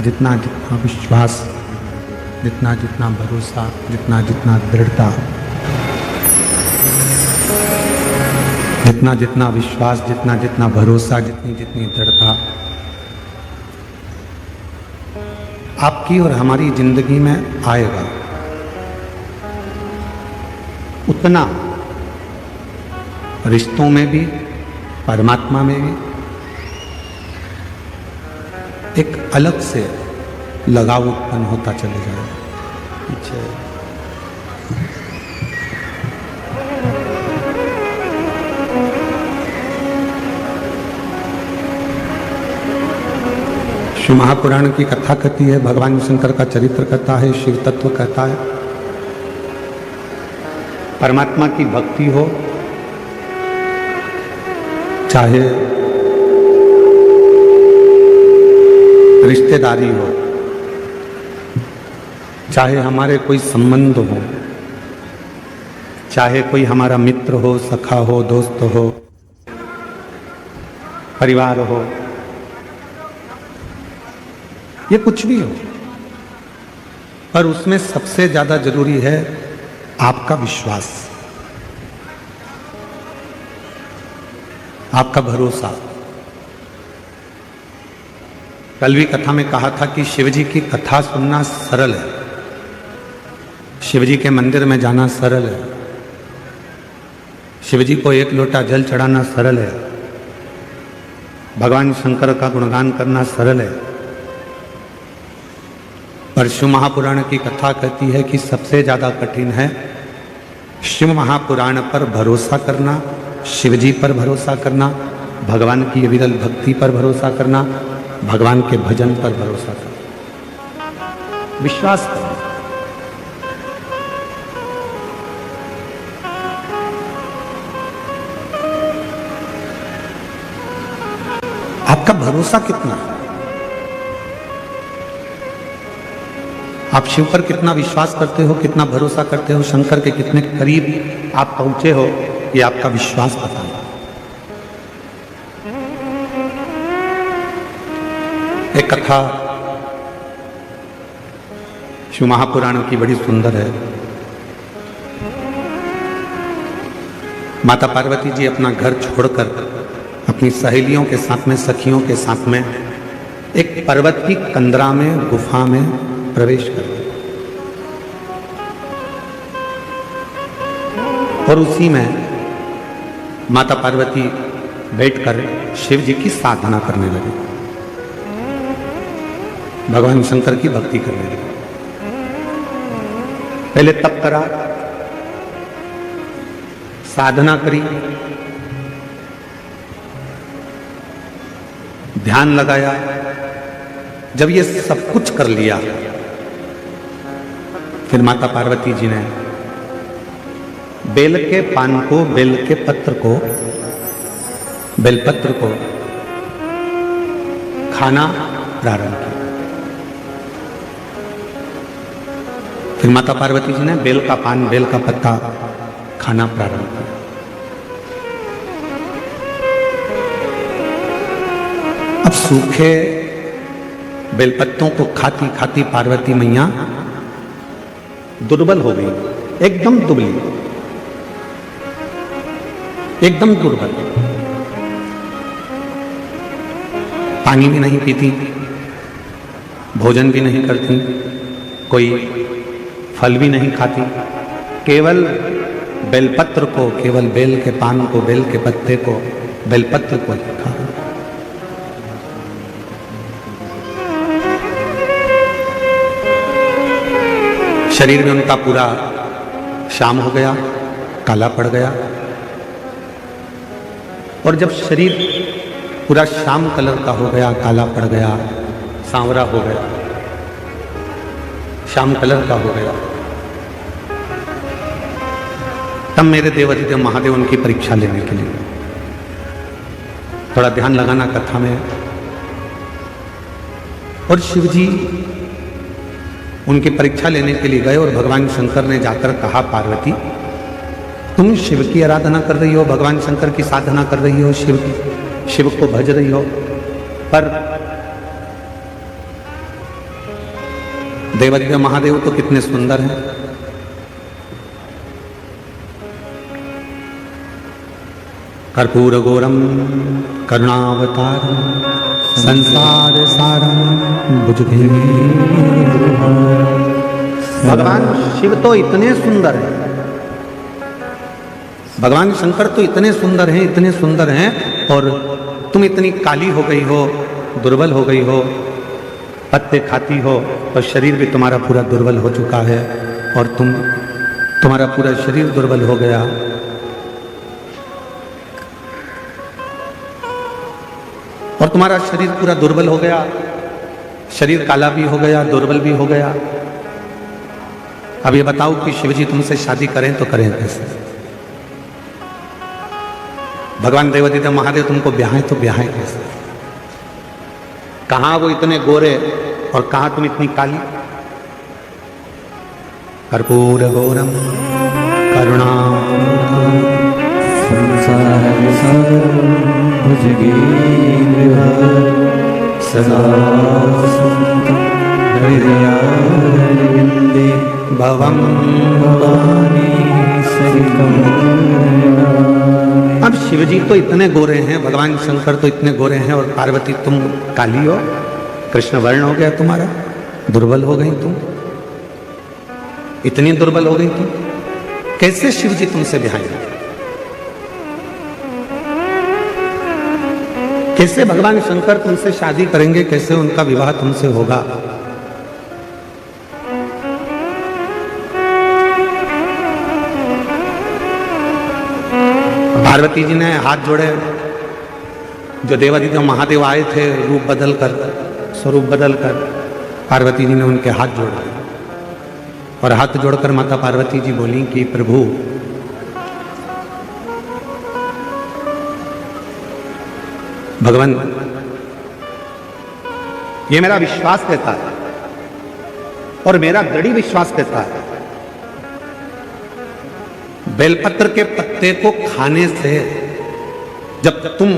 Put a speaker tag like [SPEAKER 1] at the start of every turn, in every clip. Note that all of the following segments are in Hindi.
[SPEAKER 1] जितना जितना विश्वास, जितना जितना भरोसा, जितना जितना दृढ़ता, जितना जितना विश्वास, जितना जितना भरोसा, जितनी जितनी दृढ़ता आपकी और हमारी जिंदगी में आएगा, उतना रिश्तों में भी, परमात्मा में भी एक अलग से लगाव उत्पन्न होता चले जाएगा। पीछे शिव महापुराण की कथा कहती है, भगवान शंकर का चरित्र कहता है, शिव तत्व कहता है। परमात्मा की भक्ति हो, चाहे रिश्तेदारी हो, चाहे हमारे कोई संबंध हो, चाहे कोई हमारा मित्र हो, सखा हो, दोस्त हो, परिवार हो, ये कुछ भी हो, पर उसमें सबसे ज्यादा जरूरी है आपका विश्वास, आपका भरोसा। कल भी कथा में कहा था कि शिवजी की कथा सुनना सरल है, शिवजी के मंदिर में जाना सरल है, शिवजी को एक लोटा जल चढ़ाना सरल है, भगवान शंकर का गुणगान करना सरल है। पर शिव महापुराण की कथा कहती है कि सबसे ज्यादा कठिन है शिव महापुराण पर भरोसा करना, शिवजी पर भरोसा करना, भगवान की विरल भक्ति पर भरोसा करना, भगवान के भजन पर भरोसा करना, विश्वास करना। आपका भरोसा कितना है? आप शिव पर कितना विश्वास करते हो, कितना भरोसा करते हो, शंकर के कितने करीब आप पहुंचे हो, ये आपका विश्वास बताएगा। एक कथा शिव महापुराण की बड़ी सुंदर है। माता पार्वती जी अपना घर छोड़कर अपनी सहेलियों के साथ में, सखियों के साथ में एक पर्वत की कंदरा में, गुफा में प्रवेश कर गए और उसी में माता पार्वती बैठकर शिव जी की साधना करने लगे, भगवान शंकर की भक्ति करने लगे। पहले तप करा, साधना करी, ध्यान लगाया। जब ये सब कुछ कर लिया, फिर माता पार्वती जी ने बेल के पान को, बेल के पत्र को, बेलपत्र को खाना प्रारंभ किया। फिर माता पार्वती जी ने बेल का पान, बेल का पत्ता खाना प्रारंभ किया। अब सूखे बेलपत्तों को खाती खाती पार्वती मैया दुर्बल हो गई, एकदम दुबली, एकदम दुर्बल। पानी भी नहीं पीती, भोजन भी नहीं करती, कोई फल भी नहीं खाती, केवल बेलपत्र को, केवल बेल के पान को, बेल के पत्ते को, बेलपत्र को खा। शरीर में उनका पूरा शाम हो गया, काला पड़ गया। और जब शरीर पूरा शाम कलर का हो गया, काला पड़ गया, सांवरा हो गया, शाम कलर का हो गया, तब मेरे देवाधिदेव महादेव उनकी परीक्षा लेने के लिए, थोड़ा ध्यान लगाना कथा में। और शिवजी उनकी परीक्षा लेने के लिए गए और भगवान शंकर ने जाकर कहा, पार्वती तुम शिव की आराधना कर रही हो, भगवान शंकर की साधना कर रही हो, शिव को भज रही हो, पर देवादिदेव महादेव तो कितने सुंदर हैं। कर्पूर गौरम करुणावतारम संसार सारम भुजगेन्द्र। भगवान शिव तो इतने सुंदर हैं, भगवान शंकर तो इतने सुंदर हैं, इतने सुंदर हैं, और तुम इतनी काली हो गई हो, दुर्बल हो गई हो, पत्ते खाती हो, और शरीर भी तुम्हारा पूरा दुर्बल हो चुका है, और तुम्हारा पूरा शरीर दुर्बल हो गया। और तुम्हारा शरीर पूरा दुर्बल हो गया, शरीर काला भी हो गया, दुर्बल भी हो गया। अब ये बताओ कि शिवजी तुमसे शादी करें तो करें कैसे? भगवान देवादिदेव महादेव तुमको ब्याहें तो ब्याहें कैसे? कहां वो इतने गोरे और कहां तुम इतनी काली? कर्पूर गौरम करुणा भवम भवानी सहितम। अब शिवजी तो इतने गोरे हैं, भगवान शंकर तो इतने गोरे हैं, और पार्वती तुम काली हो, कृष्ण वर्ण हो गया तुम्हारा, दुर्बल हो गई तुम, इतनी दुर्बल हो गई तुम, कैसे शिवजी तुमसे ब्याहेंगे? कैसे भगवान शंकर तुमसे शादी करेंगे? कैसे उनका विवाह तुमसे होगा? पार्वती जी ने हाथ जोड़े, जो देवादिदेव महादेव आए थे रूप बदल कर, स्वरूप बदल कर, पार्वती जी ने उनके हाथ जोड़े, और हाथ जोड़कर माता पार्वती जी बोली कि प्रभु, भगवान, ये मेरा विश्वास कहता है और मेरा दृढ़ विश्वास कहता है, बेलपत्र के पत्ते को खाने से जब तुम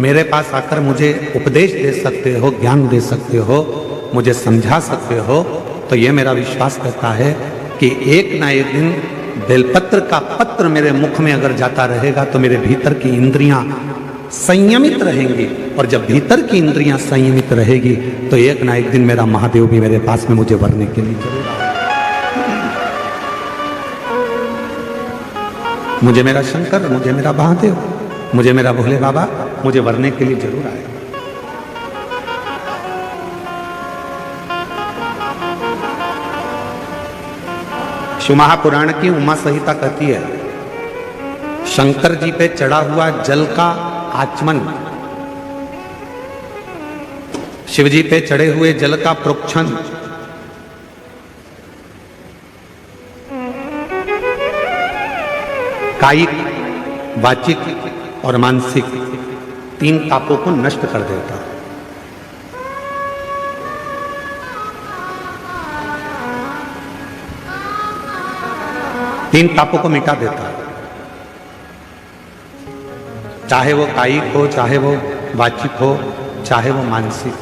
[SPEAKER 1] मेरे पास आकर मुझे उपदेश दे सकते हो, ज्ञान दे सकते हो, मुझे समझा सकते हो, तो ये मेरा विश्वास कहता है कि एक ना एक दिन बेलपत्र का पत्र मेरे मुख में अगर जाता रहेगा तो मेरे भीतर की इंद्रियां संयमित रहेंगी, और जब भीतर की इंद्रियां संयमित रहेगी तो एक ना एक दिन मेरा महादेव भी मेरे पास में मुझे वरने के लिए जरूर आएगा। मुझे मेरा शंकर, मुझे मेरा महादेव, मुझे मेरा भोले बाबा मुझे वरने के लिए जरूर आएगा। शिव महापुराण की उमा संहिता कहती है, शंकर जी पे चढ़ा हुआ जल का आचमन, शिव जी पे चढ़े हुए जल का प्रोक्षण, कायिक, वाचिक और मानसिक तीन तापों को नष्ट कर देता है। तीन तापों को मिटा देता है, चाहे वो कायिक हो, चाहे वो वाचिक हो, चाहे वो मानसिक।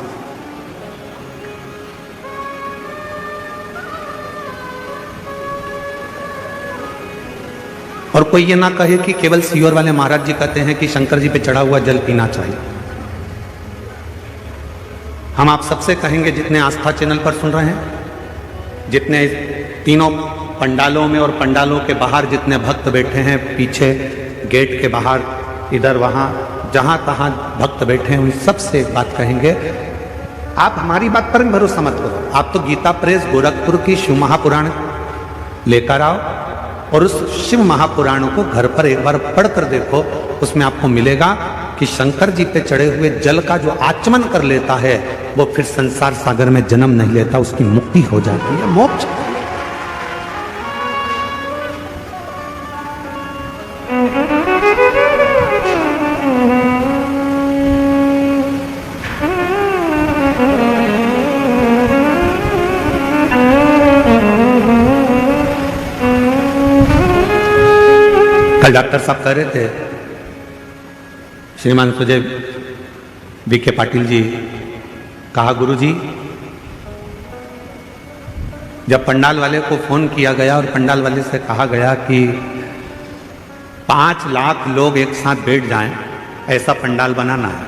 [SPEAKER 1] और कोई ये ना कहे कि केवल सीहोर वाले महाराज जी कहते हैं कि शंकर जी पे चढ़ा हुआ जल पीना चाहिए। हम आप सबसे कहेंगे, जितने आस्था चैनल पर सुन रहे हैं, जितने तीनों पंडालों में और पंडालों के बाहर जितने भक्त बैठे हैं, पीछे गेट के बाहर, इधर वहां जहां तहां भक्त बैठे हैं, उन सबसे एक बात कहेंगे, आप हमारी बात पर भरोसा मत करो, आप तो गीता प्रेस गोरखपुर की शिव महापुराण लेकर आओ और उस शिव महापुराणों को घर पर एक बार पढ़कर देखो। उसमें आपको मिलेगा कि शंकर जी पे चढ़े हुए जल का जो आचमन कर लेता है वो फिर संसार सागर में जन्म नहीं लेता, उसकी मुक्ति हो जाती है, मोक्ष। कल डॉक्टर साहब कह रहे थे, श्रीमान सुजय बीके पाटिल जी, कहा गुरुजी जब पंडाल वाले को फोन किया गया और पंडाल वाले से कहा गया कि 5 लाख लोग एक साथ बैठ जाएं, ऐसा पंडाल बनाना है,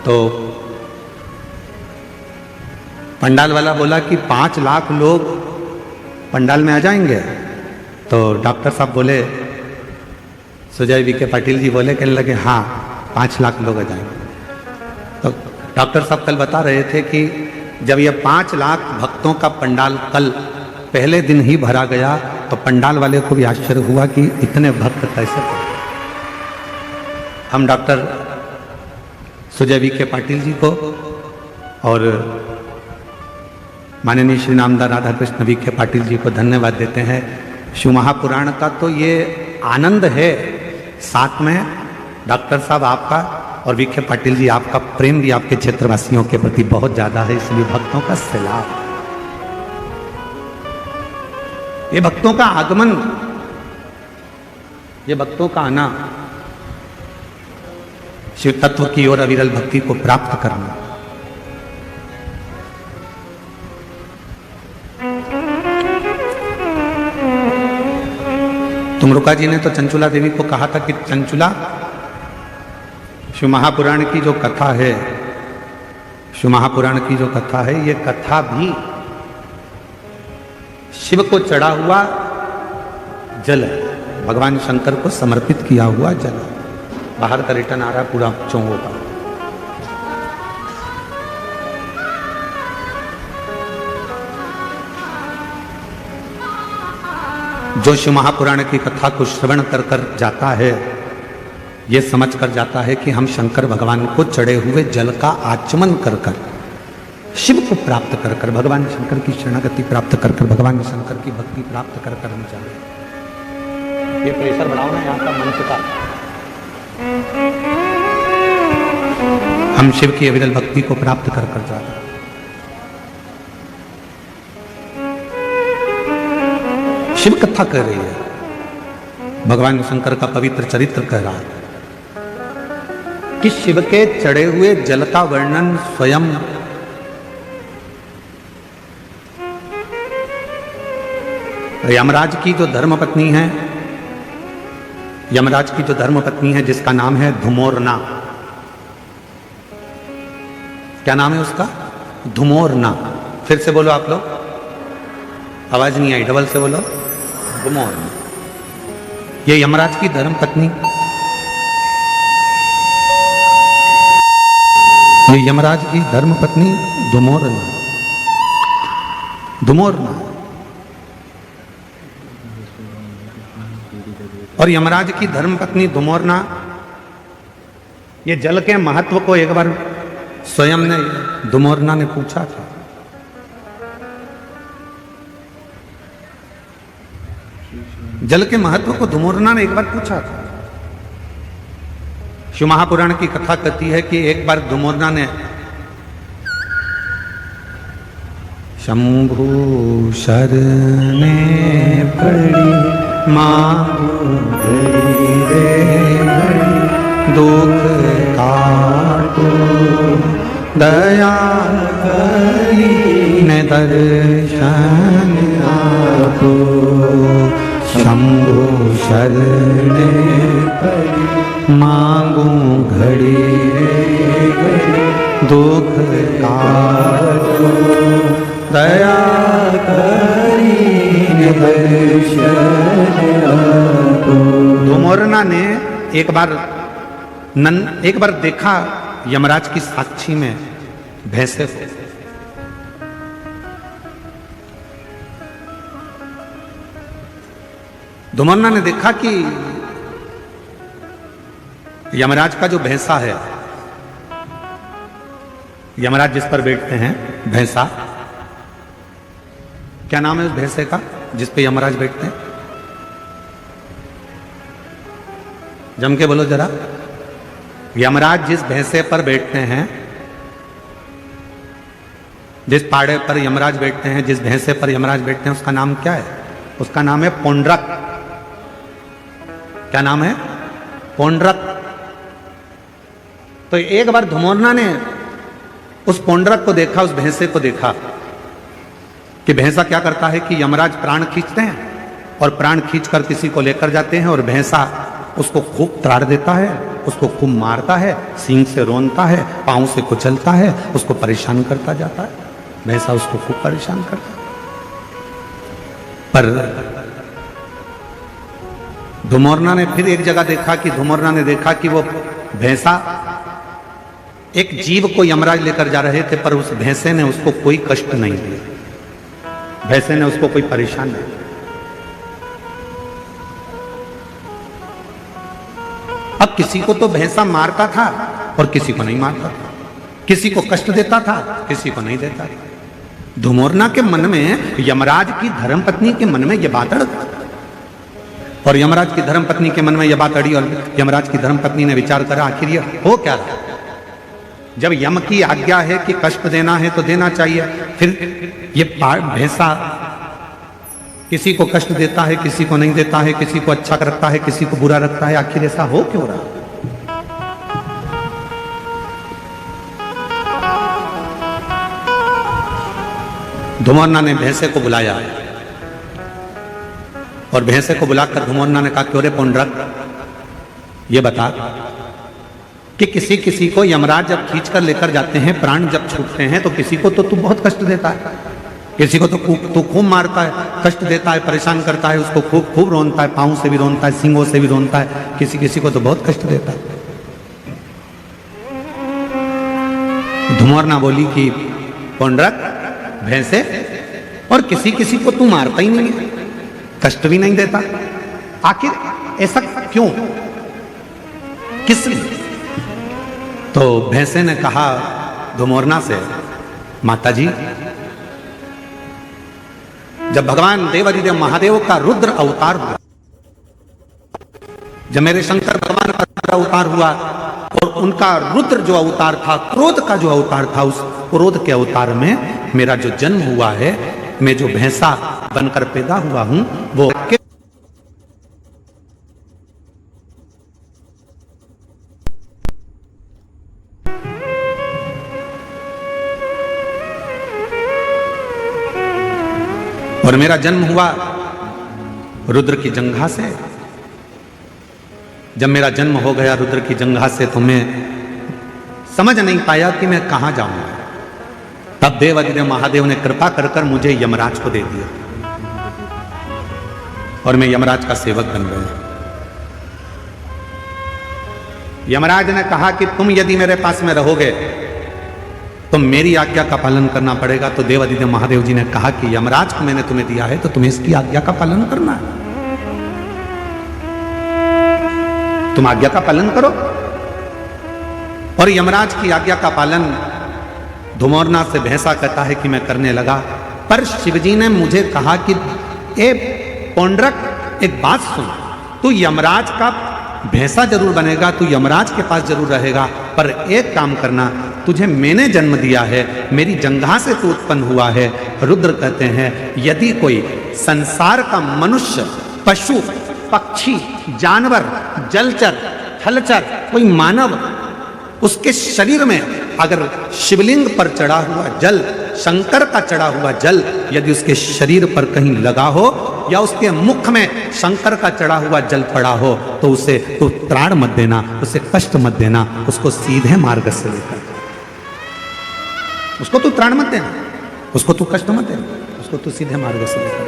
[SPEAKER 1] तो पंडाल वाला बोला कि 5 लाख लोग पंडाल में आ जाएंगे। तो डॉक्टर साहब बोले, सुजय विखे पाटिल जी बोले, कहने लगे हाँ 5 लाख लोग आ जाएंगे। तो डॉक्टर साहब कल बता रहे थे कि जब ये 5 लाख भक्तों का पंडाल कल पहले दिन ही भरा गया तो पंडाल वाले को भी आश्चर्य हुआ कि इतने भक्त कैसे थे। हम डॉक्टर सुजय विखे पाटिल जी को और माननीय श्री नामदार राधा कृष्ण विखे पाटिल जी को धन्यवाद देते हैं। शिव महापुराण का तो ये आनंद है, साथ में डॉक्टर साहब आपका और विखे पाटिल जी आपका प्रेम भी आपके क्षेत्रवासियों के प्रति बहुत ज्यादा है, इसलिए भक्तों का सैलाब, ये भक्तों का आगमन, ये भक्तों का आना, शिव तत्व की ओर अविरल भक्ति को प्राप्त करना। तुमरुका जी ने तो चंचुला देवी को कहा था कि चंचुला, शिव महापुराण की जो कथा है, शिव महापुराण की जो कथा है, ये कथा भी शिव को चढ़ा हुआ जल है, भगवान शंकर को समर्पित किया हुआ जल है। बाहर का रिटर्न आ रहा है पूरा चौंगों का। जो शिव महापुराण की कथा को श्रवण कर कर जाता है, ये समझ कर जाता है कि हम शंकर भगवान को चढ़े हुए जल का आचमन कर कर, शिव को प्राप्त कर कर, भगवान शंकर की शरणागति प्राप्त कर कर, भगवान शंकर की भक्ति प्राप्त कर कर हम चले। ये प्रेशर बढ़ाओ ना यहाँ का मंच का। हम शिव की अविरल भक्ति को प्राप्त कर कर जाते हैं। शिव कथा कह रही है, भगवान शंकर का पवित्र चरित्र कह रहा है कि शिव के चढ़े हुए जल का वर्णन स्वयं यमराज की जो धर्मपत्नी है, यमराज की जो धर्मपत्नी है जिसका नाम है धुमोरना। क्या नाम है उसका? धुमोरना। फिर से बोलो आप लोग, आवाज नहीं आई, डबल से बोलो, धुमोरना। ये यमराज की धर्मपत्नी, ये यमराज की धर्मपत्नी धुमोरना, धुमोरना। और यमराज की धर्मपत्नी धुमोरना ये जल के महत्व को एक बार स्वयं ने, धुमोरना ने पूछा था। जल के महत्व को धुमोरना ने एक बार पूछा था। शिव महापुराण की कथा कहती है कि एक बार धुमोरना ने शंभु शरणे पड़ी मांगू घड़ी रे घड़ी, दुख काटो दया करी ने दर्शन आपो, शंभु शरणे पड़ी मांगू घड़ी रे घड़ी, दुख काटो दया करी ने दर्शन आपो। धुमोरना ने एक बार देखा यमराज की साक्षी में भैंसे को। धुमोरना ने देखा कि यमराज का जो भैंसा है, यमराज जिस पर बैठते हैं भैंसा, क्या नाम है उस भैंसे का जिस पे यमराज बैठते हैं? जम के बोलो जरा। यमराज जिस भैंसे पर बैठते हैं, जिस पाड़े पर यमराज बैठते हैं, जिस भैंसे पर यमराज बैठते हैं, उसका नाम क्या है? उसका नाम है पोंड्रक। क्या नाम है? पोंड्रक। तो एक बार धुमोरना ने उस पोंड्रक को देखा, उस भैंसे को देखा कि भैंसा क्या करता है कि यमराज प्राण खींचते हैं और प्राण खींचकर किसी को लेकर जाते हैं और भैंसा उसको खूब त्राड़ देता है, उसको खूब मारता है, सींग से रोनता है, पांव से कुचलता है, उसको परेशान करता जाता है। भैंसा उसको खूब परेशान करता है। पर धुमोरना ने फिर एक जगह देखा कि धुमोरना ने देखा कि वो भैंसा एक जीव को यमराज लेकर जा रहे थे, पर उस भैंसे ने उसको कोई कष्ट नहीं दिया, भैंसे ने उसको कोई परेशान नहीं। अब किसी को तो भैंसा मारता था और किसी को नहीं मारता था, किसी को कष्ट देता था, किसी को नहीं देता था। धुमोरना के मन में यमराज की धर्मपत्नी के मन में यह बात अड़ गई और यमराज की धर्मपत्नी के मन में यह बात अड़ी और यमराज की धर्मपत्नी ने विचार करा आखिर ये हो क्या रहा। जब यम की आज्ञा है कि कष्ट देना है तो देना चाहिए, फिर ये भैंसा किसी को कष्ट देता है, किसी को नहीं देता है, किसी को अच्छा रखता है, किसी को बुरा रखता है, आखिर ऐसा हो क्यों रहा। धुमोरना ने भैंसे को बुलाया और भैंसे को बुलाकर धुमोरना ने कहा, क्यों रे पुंडरक, ये बता कि किसी किसी को यमराज जब खींच कर लेकर जाते हैं, प्राण जब छूटते हैं, तो किसी को तो तू बहुत कष्ट देता है, किसी को तो तू खूब मारता है, कष्ट देता है, परेशान करता है, उसको खूब खूब रोनता है, पांव से भी रोनता है, सींगों से भी रोनता है, किसी किसी को तो बहुत कष्ट देता है। धुमोरना बोली कि पुंडरक, भैंसे, और किसी किसी को तू मारता ही नहीं है, कष्ट भी नहीं देता, आखिर ऐसा क्यों, किस लिए? तो भैंसे ने कहा धुमोरना से, माता जी, जब भगवान देवादिदेव महादेव का रुद्र अवतार हुआ, जब मेरे शंकर भगवान का अवतार हुआ और उनका रुद्र जो अवतार था, क्रोध का जो अवतार था, उस क्रोध के अवतार में मेरा जो जन्म हुआ है, मैं जो भैंसा बनकर पैदा हुआ हूं, वो और मेरा जन्म हुआ रुद्र की जंघा से। जब मेरा जन्म हो गया रुद्र की जंघा से, तो मैं समझ नहीं पाया कि मैं कहां जाऊंगा। तब देवादिदेव महादेव ने कृपा कर कर मुझे यमराज को दे दिया और मैं यमराज का सेवक बन गया। यमराज ने कहा कि तुम यदि मेरे पास में रहोगे तो मेरी आज्ञा का पालन करना पड़ेगा। तो देवादिदेव महादेव जी ने कहा कि यमराज को मैंने तुम्हें दिया है तो तुम्हें इसकी आज्ञा का पालन करना है, तुम आज्ञा का पालन करो। और यमराज की आज्ञा का पालन धुमोरना से भैंसा कहता है कि मैं करने लगा। पर शिवजी ने मुझे कहा कि ए पुंडरक, एक बात सुन, तू यमराज का भैंसा जरूर बनेगा, तू यमराज के पास जरूर रहेगा, पर एक काम करना, तुझे मैंने जन्म दिया है, मेरी जंघा से तू उत्पन्न हुआ है। रुद्र कहते हैं यदि कोई संसार का मनुष्य, पशु, पक्षी, जानवर, जलचर, थलचर, कोई मानव, उसके शरीर में अगर शिवलिंग पर चढ़ा हुआ जल, शंकर का चढ़ा हुआ जल यदि उसके शरीर पर कहीं लगा हो या उसके मुख में शंकर का चढ़ा हुआ जल पड़ा हो, तो उसे तू त्राण मत देना, उसे कष्ट मत देना, उसको सीधे मार्ग से लेकर, उसको तू त्राण मत देना, उसको तू कष्ट मत देना, उसको तू सीधे मार्ग से लेकर,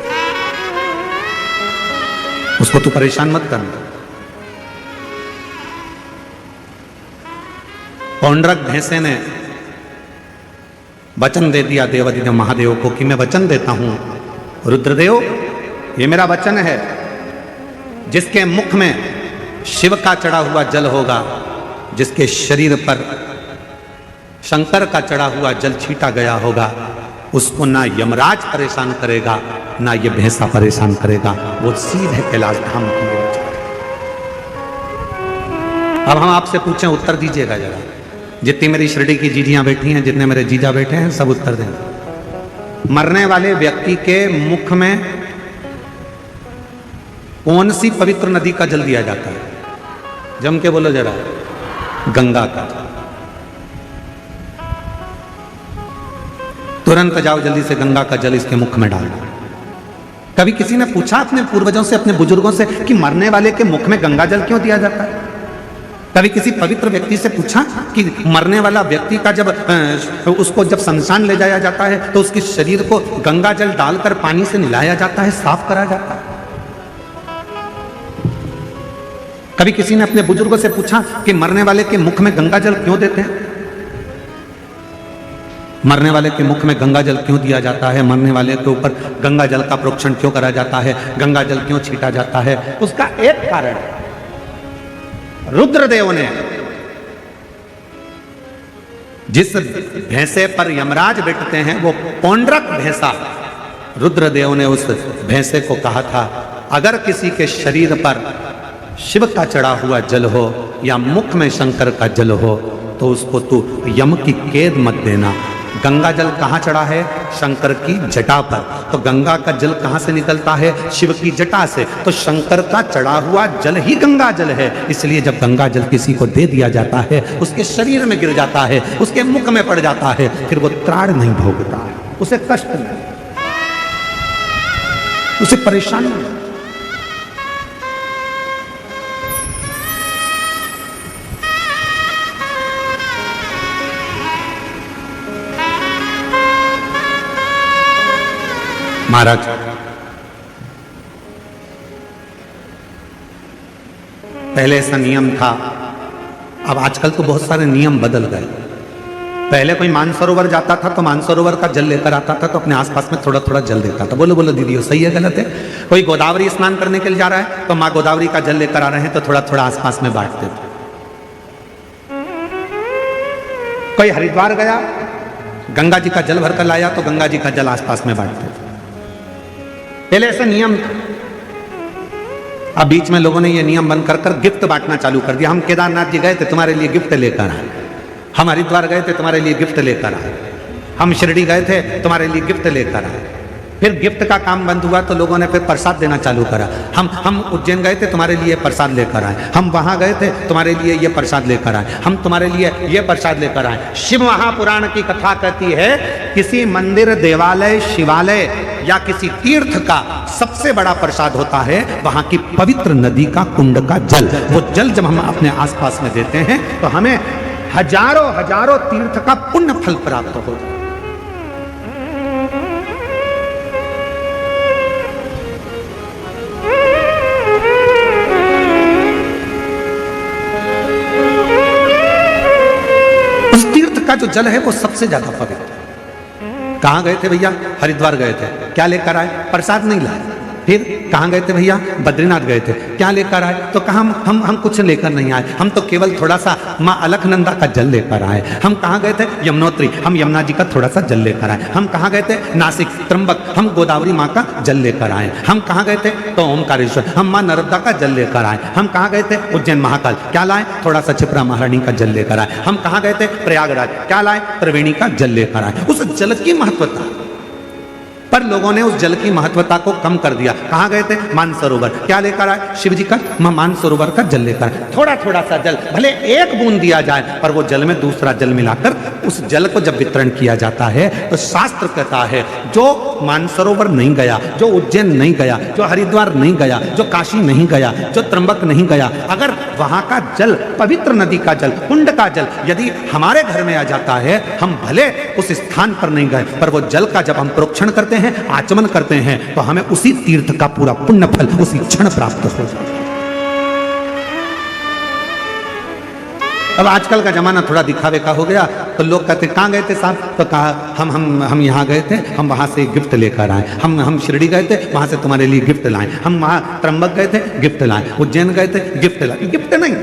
[SPEAKER 1] उसको तू परेशान मत करना। पुंडरक भैंसे ने वचन दे दिया देवादिदेव महादेव को कि मैं वचन देता हूं रुद्रदेव, ये मेरा वचन है, जिसके मुख में शिव का चढ़ा हुआ जल होगा, जिसके शरीर पर शंकर का चढ़ा हुआ जल छीटा गया होगा, उसको ना यमराज परेशान करेगा, ना ये भैंसा परेशान करेगा, वो सीधे कैलाश धाम की ओर जाएगा। अब हम आपसे पूछें, उत्तर दीजिएगा जरा। जितनी मेरी शिरडी की जीजियां बैठी हैं, जितने मेरे जीजा बैठे हैं, सब उत्तर दें। मरने वाले व्यक्ति के मुख में कौन सी पवित्र नदी का जल दिया जाता है? जम के बोलो जरा। गंगा का। तुरंत जाओ जल्दी से गंगा का जल इसके मुख में डाल दो। कभी किसी ने पूछा अपने पूर्वजों से, अपने बुजुर्गों से कि मरने वाले के मुख में गंगा जल क्यों दिया जाता है? कभी किसी पवित्र व्यक्ति से पूछा कि मरने वाला व्यक्ति का जब उसको जब शमशान ले जाया जाता है तो उसके शरीर को गंगा जल डालकर पानी से नहलाया जाता है, साफ करा जाता है? कभी किसी ने अपने बुजुर्गों से पूछा कि मरने वाले के मुख में गंगा जल क्यों देते हैं? मरने वाले के मुख में गंगा जल क्यों दिया जाता है? मरने वाले के ऊपर गंगा जल का प्रोक्षण क्यों करा जाता है? गंगा जल क्यों छीटा जाता है? उसका एक कारण, रुद्रदेव ने जिस भैंसे पर यमराज बैठते हैं वो पौंड्रक भैंसा, रुद्रदेव ने उस भैंसे को कहा था अगर किसी के शरीर पर शिव का चढ़ा हुआ जल हो या मुख में शंकर का जल हो तो उसको तू यम की कैद मत देना। गंगा जल कहाँ चढ़ा है? शंकर की जटा पर। तो गंगा का जल कहाँ से निकलता है? शिव की जटा से। तो शंकर का चढ़ा हुआ जल ही गंगा जल है। इसलिए जब गंगा जल किसी को दे दिया जाता है, उसके शरीर में गिर जाता है, उसके मुख में पड़ जाता है, फिर वो त्राण नहीं भोगता है, उसे कष्ट नहीं, उसे परेशानी नहीं। महाराज, पहले ऐसा नियम था, अब आजकल तो बहुत सारे नियम बदल गए। पहले कोई मानसरोवर जाता था तो मानसरोवर का जल लेकर आता था तो अपने आसपास में थोड़ा थोड़ा जल देता था। बोलो बोलो दीदी, सही है गलत है? कोई गोदावरी स्नान करने के लिए जा रहा है तो माँ गोदावरी का जल लेकर आ रहे हैं तो थोड़ा थोड़ा आसपास में बांट देते। कोई हरिद्वार गया, गंगा जी का जल भरकर लाया तो गंगा जी का जल आसपास में बांट देते। पहले ऐसा नियम था। अब बीच में लोगों ने ये नियम बंद कर कर गिफ्ट बांटना चालू कर दिया। हम केदारनाथ जी गए थे, तुम्हारे लिए गिफ्ट लेकर आए। हम हरिद्वार गए थे, तुम्हारे लिए गिफ्ट लेकर आए। हम शिरडी गए थे, तुम्हारे लिए गिफ्ट लेकर आए। फिर गिफ्ट का काम बंद हुआ तो लोगों ने फिर प्रसाद देना चालू करा। हम उज्जैन गए थे, तुम्हारे लिए प्रसाद लेकर आए। हम वहां गए थे, तुम्हारे लिए ये प्रसाद लेकर आए। हम तुम्हारे लिए ये प्रसाद लेकर आए। शिव महापुराण की कथा कहती है किसी मंदिर, देवालय, शिवालय या किसी तीर्थ का सबसे बड़ा प्रसाद होता है वहां की पवित्र नदी का कुंड का जल। वो जल जब हम अपने आसपास में देते हैं तो हमें हजारों हजारों तीर्थ का पुण्य फल प्राप्त होता है। का जो जल है वो सबसे ज्यादा पवित्र। कहां गए थे भैया? हरिद्वार गए थे, क्या लेकर आए? प्रसाद नहीं लाए। फिर कहां गए थे भैया? बद्रीनाथ गए थे, क्या लेकर आए? तो कहा हम कुछ लेकर नहीं आए, हम तो केवल थोड़ा सा माँ अलकनंदा का जल लेकर आए। हम कहां गए थे? यमुनोत्री, हम यमुना जी का थोड़ा सा जल लेकर आए। हम कहां गए थे? नासिक, त्र्यंबक, हम गोदावरी माँ का जल लेकर आए। हम कहां गए थे? तो ओमकारेश्वर, हम माँ नर्मदा का जल लेकर आए। हम कहां गए थे? उज्जैन महाकाल, क्या लाए? थोड़ा सा क्षिप्रा महारानी का जल लेकर आए। हम कहां गए थे? प्रयागराज, क्या लाए? त्रिवेणी का जल लेकर आए। उस जल की महत्वता, पर लोगों ने उस जल की महत्वता को कम कर दिया। कहां गए थे? मानसरोवर, क्या लेकर आए? शिव जी का मानसरोवर का जल लेकर आए। थोड़ा थोड़ा सा जल, भले एक बूंद दिया जाए, पर वो जल में दूसरा जल मिलाकर उस जल को जब वितरण किया जाता है तो शास्त्र कहता है जो मानसरोवर नहीं गया, जो उज्जैन नहीं गया, जो हरिद्वार नहीं गया, जो काशी नहीं गया, जो त्र्यंबक नहीं गया, अगर वहां का जल, पवित्र नदी का जल, कुंड का जल यदि हमारे घर में आ जाता है, हम भले उस स्थान पर नहीं गए, पर वो जल का जब हम प्रोक्षण करते हैं, आचमन करते हैं, तो हमें उसी तीर्थ का पूरा पुण्य फल उसी क्षण प्राप्त हो जाता है। अब आजकल का जमाना थोड़ा दिखावे का हो गया, तो लोग कहते कहाँ गए थे साहब? तो कहा हम यहाँ गए थे, हम वहाँ से गिफ्ट लेकर आए। हम शिरडी गए थे, वहाँ से तुम्हारे लिए गिफ्ट लाए। हम वहाँ त्र्यंबक गए थे, गिफ्ट लाए। उज्जैन गए थे, गिफ्ट लाए। गिफ्ट नहीं,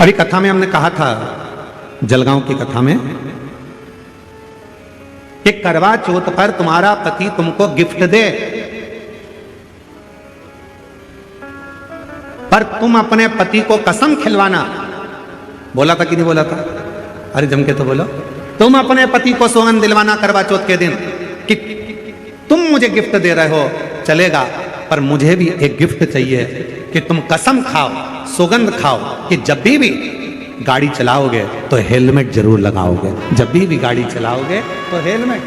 [SPEAKER 1] अभी कथा में हमने कहा था, जलगांव की कथा में, कि करवा चौथ पर तुम्हारा पति तुमको गिफ्ट दे, पर तुम अपने पति को कसम खिलवाना। बोला था कि नहीं बोला था? अरे जम के तो बोलो। तुम अपने पति को सौगंध दिलवाना करवा चौथ के दिन कि तुम मुझे गिफ्ट दे रहे हो, चलेगा, पर मुझे भी एक गिफ्ट चाहिए कि तुम कसम खाओ सौगंध खाओ कि जब भी गाड़ी चलाओगे तो हेलमेट जरूर लगाओगे, जब भी गाड़ी चलाओगे तो हेलमेट।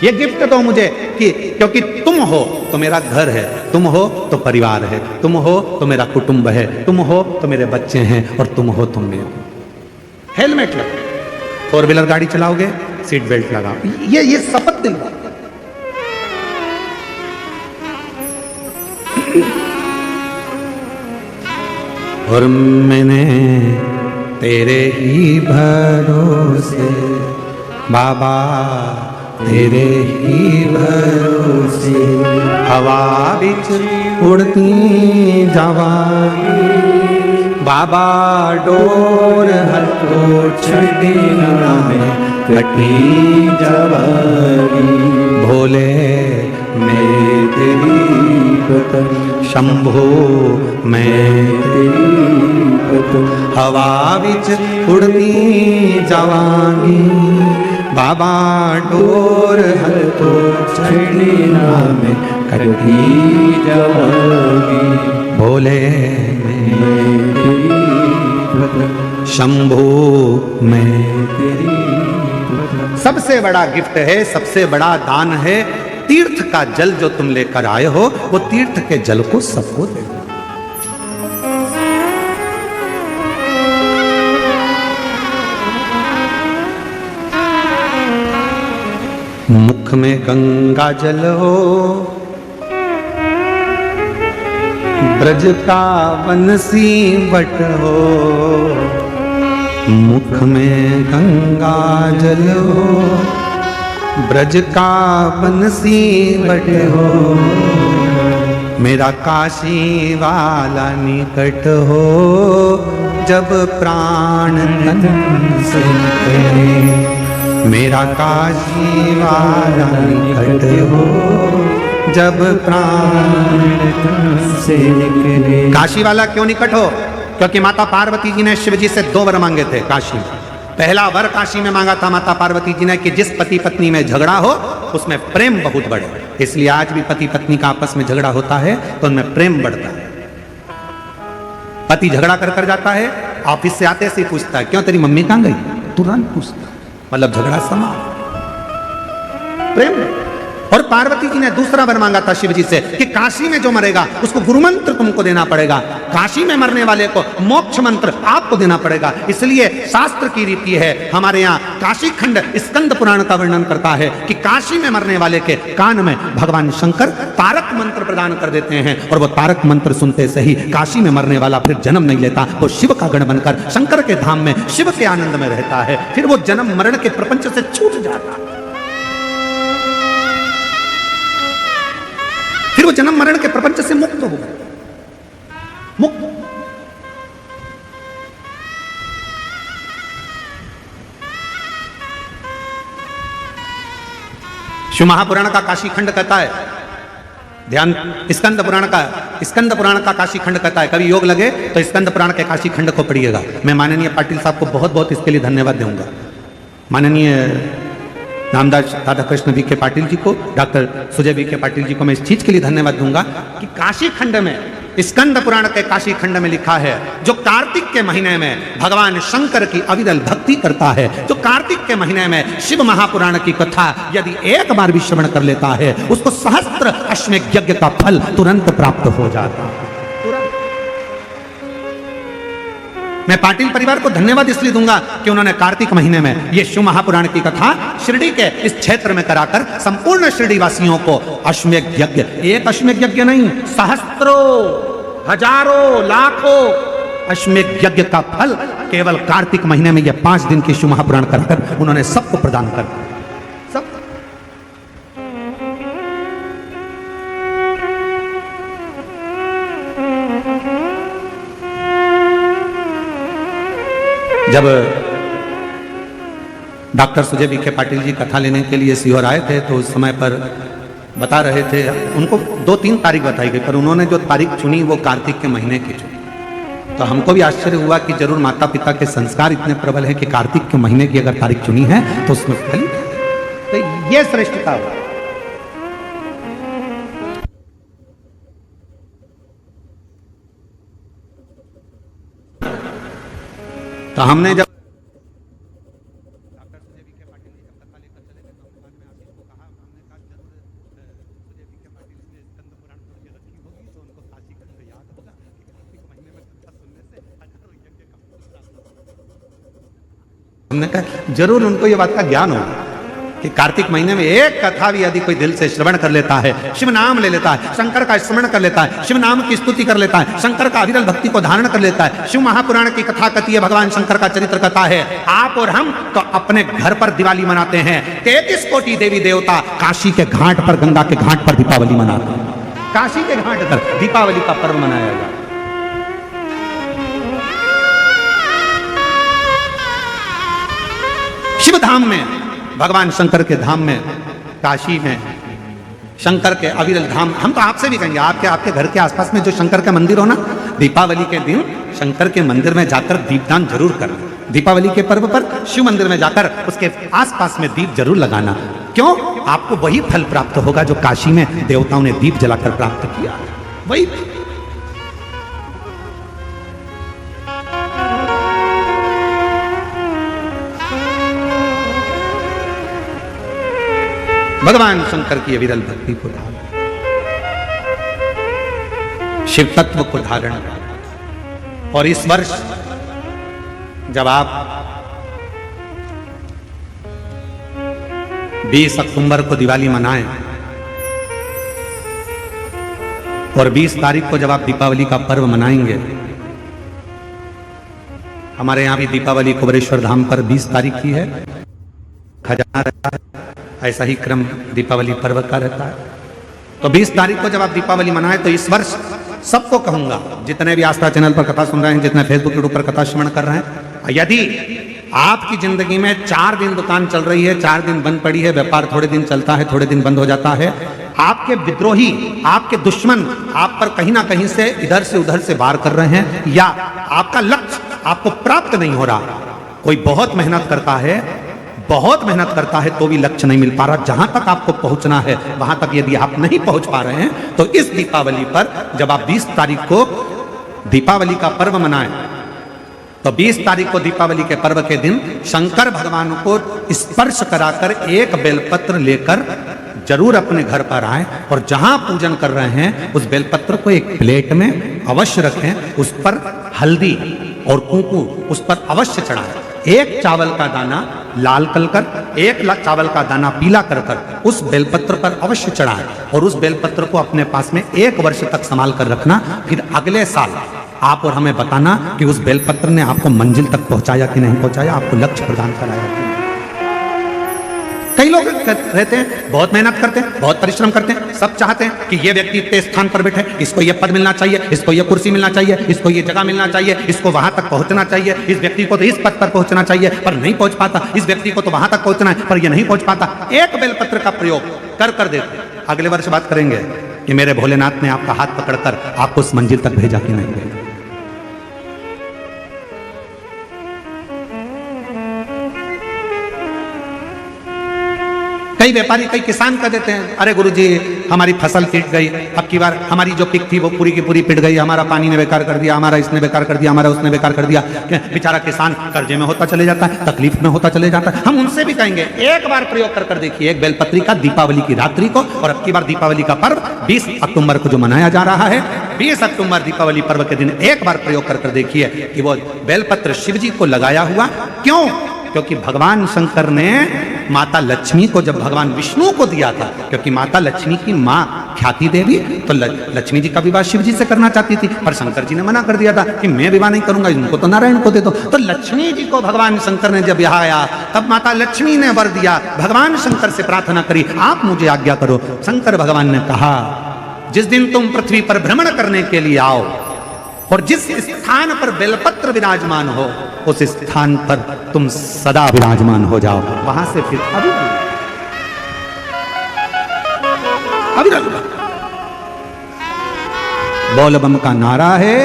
[SPEAKER 1] ये गिफ्ट दो मुझे कि क्योंकि तुम हो तो मेरा घर है, तुम हो तो परिवार है, तुम हो तो मेरा कुटुंब है, तुम हो तो मेरे बच्चे हैं, और तुम हो तो मैं। हेलमेट लगाओ, 4 व्हीलर गाड़ी चलाओगे सीट बेल्ट लगाओ। ये शपथ दिलवाओ। और मैंने तेरे ही भरोसे बाबा, तेरे ही भरोसे हवा बिच उड़ती जावांगी बाबा, डोर हथो छड़ी में कटी जावांगी। भोले मैं तेरी पतन, शंभो मैं तेरी पतन, हवा बिच उड़ती जावांगी बाबा, डोर हथो छड़ी में कटी जावांगी। भोले मैं तेरी पतन, शंभो मैं तेरी पतन। सबसे बड़ा गिफ्ट है, सबसे बड़ा दान है तीर्थ का जल जो तुम लेकर आए हो, वो तीर्थ के जल को सबको दे दो। मुख में गंगा जल हो, ब्रज का बंसी बट हो, मुख में गंगा जल हो, ब्रज का बंसी बट हो, मेरा काशी वाला निकट हो, जब प्राण तन से निकले, मेरा काशी वाला निकट हो, जब प्राण तन से निकले। काशी वाला क्यों निकट हो? क्योंकि माता पार्वती जी ने शिव जी से 2 वर मांगे थे काशी में। पहला वर काशी में मांगा था माता पार्वती जी ने कि जिस पति पत्नी में झगड़ा हो उसमें प्रेम बहुत बढ़े। इसलिए आज भी पति पत्नी का आपस में झगड़ा होता है तो उनमें प्रेम बढ़ता है। पति झगड़ा कर कर जाता है, ऑफिस से आते से पूछता है क्यों तेरी मम्मी कहां गई, तुरंत पूछता, मतलब झगड़ा समाप्त, प्रेम। और पार्वती जी ने दूसरा वर मांगा था शिव जी से कि काशी में जो मरेगा उसको गुरु मंत्र तुमको देना पड़ेगा, काशी में मरने वाले को मोक्ष मंत्र आपको देना पड़ेगा। इसलिए शास्त्र की रीति है, हमारे यहाँ काशी खंड स्कंद पुराण का वर्णन करता है कि काशी में मरने वाले के कान में भगवान शंकर तारक मंत्र प्रदान कर देते हैं, और वो तारक मंत्र सुनते से ही काशी में मरने वाला फिर जन्म नहीं लेता, वो शिव का गण बनकर शंकर के धाम में शिव के आनंद में रहता है, फिर वो जन्म मरण के प्रपंच से छूट जाता है, फिर वो जन्म मरण के प्रपंच से मुक्त हो गए, मुक्त। शिव महापुराण का काशी खंड कहता है, ध्यान, स्कंद पुराण का काशी खंड कहता है, कभी योग लगे तो स्कंद पुराण के काशी खंड को पढ़िएगा। मैं माननीय पाटिल साहब को बहुत बहुत इसके लिए धन्यवाद दूंगा, माननीय नामदास राधा कृष्ण वी.के. पाटिल जी को, डॉक्टर सुजय वी.के. पाटिल जी को मैं इस चीज के लिए धन्यवाद दूंगा कि काशी खंड में, स्कंद पुराण के काशी खंड में लिखा है, जो कार्तिक के महीने में भगवान शंकर की अविरल भक्ति करता है, जो कार्तिक के महीने में शिव महापुराण की कथा यदि एक बार भी श्रवण कर लेता है, उसको सहस्त्र अश्वमेध यज्ञ का फल तुरंत प्राप्त हो जाता है। मैं पाटिल परिवार को धन्यवाद इसलिए दूंगा कि उन्होंने कार्तिक महीने में ये शिव महापुराण की कथा शिरडी के इस क्षेत्र में कराकर संपूर्ण शिरडी वासियों को अश्वमेध यज्ञ, एक अश्वमेध यज्ञ नहीं, सहस्त्रों, हजारों, लाखों अश्वमेध यज्ञ का फल केवल कार्तिक महीने में ये 5 दिन की शिव महापुराण कराकर उन्होंने सबको प्रदान कर दिया। सब जब डॉक्टर सुजय वी.के. पाटिल जी कथा लेने के लिए सीहोर आए थे तो उस समय पर बता रहे थे, उनको 2-3 तारीख बताई गई, पर उन्होंने जो तारीख चुनी वो कार्तिक के महीने की चुनी। तो हमको भी आश्चर्य हुआ कि जरूर माता पिता के संस्कार इतने प्रबल है कि कार्तिक के महीने की अगर तारीख चुनी है तो उसमें फल, तो ये श्रेष्ठता हुआ। तो हमने जब हमने कहा जरूर उनको ये बात का ज्ञान होगा कि कार्तिक महीने में एक कथा भी यदि कोई दिल से श्रवण कर लेता है, शिव नाम ले लेता है, शंकर का स्मरण कर लेता है, शिव नाम की स्तुति कर लेता है, शंकर का अविरल भक्ति को धारण कर लेता है, शिव महापुराण की कथा कहती है, भगवान शंकर का चरित्र कथा है। आप और हम तो अपने घर पर दिवाली मनाते हैं, 33 कोटि देवी देवता काशी के घाट पर, गंगा के घाट पर दीपावली मनाते हैं। काशी के घाट पर दीपावली का पर्व मनाया जाता है। शिव धाम में, भगवान शंकर के धाम में, काशी में शंकर के अविरल धाम, हम तो आपसे भी कहेंगे आपके घर के आसपास में जो शंकर का मंदिर हो ना, दीपावली के दिन शंकर के मंदिर में जाकर दीपदान जरूर करना। दीपावली के पर्व पर शिव मंदिर में जाकर उसके आसपास में दीप जरूर लगाना। क्यों? आपको वही फल प्राप्त होगा जो काशी में देवताओं ने दीप जलाकर प्राप्त किया, वही। भगवान शंकर की अविरल भक्ति को धारण, शिव तत्व को धारण। और इस वर्ष जब आप 20 अक्टूबर को दिवाली मनाएं और 20 तारीख को जब आप दीपावली का पर्व मनाएंगे, हमारे यहां भी दीपावली कुबेरेश्वर धाम पर 20 तारीख की है, खजाना रहता है, ऐसा ही क्रम दीपावली पर्व का रहता है। तो 20 तारीख को जब आप दीपावली मनाएं, तो इस वर्ष सबको कहूंगा, जितने भी आस्था चैनल पर कथा सुन रहे हैं, जितने फेसबुक यूट्यूब पर कथा श्रवण कर रहे हैं, यदि आपकी जिंदगी में 4 दिन दुकान चल रही है, 4 दिन बंद पड़ी है, व्यापार थोड़े दिन चलता है, थोड़े दिन बंद हो जाता है, आपके विद्रोही, आपके दुश्मन आप पर कहीं ना कहीं से इधर से उधर से वार कर रहे हैं, या आपका लक्ष्य आपको प्राप्त नहीं हो रहा, कोई बहुत मेहनत करता है, बहुत मेहनत करता है तो भी लक्ष्य नहीं मिल पा रहा, जहां तक आपको पहुंचना है वहां तक यदि आप नहीं पहुंच पा रहे हैं, तो इस दीपावली पर जब आप 20 तारीख को दीपावली का पर्व मनाएं, तो 20 तारीख को दीपावली के पर्व के दिन शंकर भगवान को स्पर्श कराकर एक बेलपत्र लेकर जरूर अपने घर पर आए, और जहां पूजन कर रहे हैं उस बेलपत्र को एक प्लेट में अवश्य रखें, उस पर हल्दी और कुंकुम उस पर अवश्य चढ़ाएं। एक चावल का दाना लाल कर, एक चावल का दाना पीला कर उस बेलपत्र पर अवश्य चढ़ाएं, और उस बेलपत्र को अपने पास में 1 वर्ष तक संभाल कर रखना। फिर अगले साल आप और हमें बताना कि उस बेलपत्र ने आपको मंजिल तक पहुंचाया कि नहीं पहुंचाया, आपको लक्ष्य प्रदान कराया कि नहीं। कई लोग रहते हैं, बहुत मेहनत करते हैं, बहुत परिश्रम करते हैं, सब चाहते हैं कि ये व्यक्ति इतने स्थान पर बैठे, इसको ये पद मिलना चाहिए, इसको ये कुर्सी मिलना चाहिए, इसको ये जगह मिलना चाहिए, इसको वहां तक पहुंचना चाहिए, इस व्यक्ति को तो इस पद पर पहुंचना चाहिए पर नहीं पहुंच पाता, इस व्यक्ति को तो वहां तक पहुंचना है पर ये नहीं पहुंच पाता। एक बेलपत्र का प्रयोग कर देते, अगले वर्ष बात करेंगे कि मेरे भोलेनाथ ने आपका हाथ पकड़कर आपको उस मंजिल तक भेजा कि नहीं भेजा। कई व्यापारी, कई किसान कह देते हैं, अरे गुरुजी हमारी फसल पिट गई, अब की बार हमारी जो पिक थी वो पूरी की पूरी पिट गई, हमारा पानी ने बेकार कर दिया, हमारा इसने बेकार कर दिया, हमारा उसने बेकार कर दिया। बेचारा किसान कर्जे में होता चले जाता है, तकलीफ में होता चले जाता है। हम उनसे भी कहेंगे एक बार प्रयोग कर देखिए, एक बेलपत्री का दीपावली की रात्रि को, और अब की बार दीपावली का पर्व 20 अक्टूबर को जो मनाया जा रहा है, 20 अक्टूबर दीपावली पर्व के दिन एक बार प्रयोग कर देखिए कि वो बेलपत्र शिव जी को लगाया हुआ। क्यों? क्योंकि भगवान शंकर ने माता लक्ष्मी को जब भगवान विष्णु को दिया था, क्योंकि माता लक्ष्मी की माँ ख्याति देवी तो लक्ष्मी जी का विवाह शिव जी से करना चाहती थी, पर शंकर जी ने मना कर दिया था कि मैं विवाह नहीं करूंगा, इनको तो नारायण को दे दो। तो लक्ष्मी जी को भगवान शंकर ने जब यहाँ आया, तब माता लक्ष्मी ने वर दिया, भगवान शंकर से प्रार्थना करी, आप मुझे आज्ञा करो। शंकर भगवान ने कहा, जिस दिन तुम पृथ्वी पर भ्रमण करने के लिए आओ और जिस स्थान पर बेलपत्र विराजमान हो, उस स्थान पर तुम सदा विराजमान हो जाओ। वहां से फिर अविरल बोल बम का नारा है।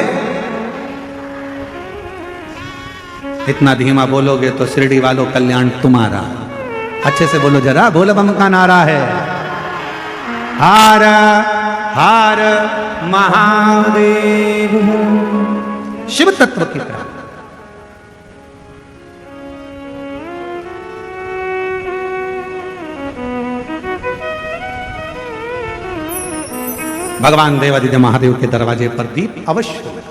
[SPEAKER 1] इतना धीमा बोलोगे तो शिरडी वालों कल्याण तुम्हारा। अच्छे से बोलो जरा, बोल बम का नारा है, हर हर महादेव। शिव तत्व की प्राप्ति, भगवान देवादिदेव महादेव के दरवाजे पर दीप अवश्य लगा।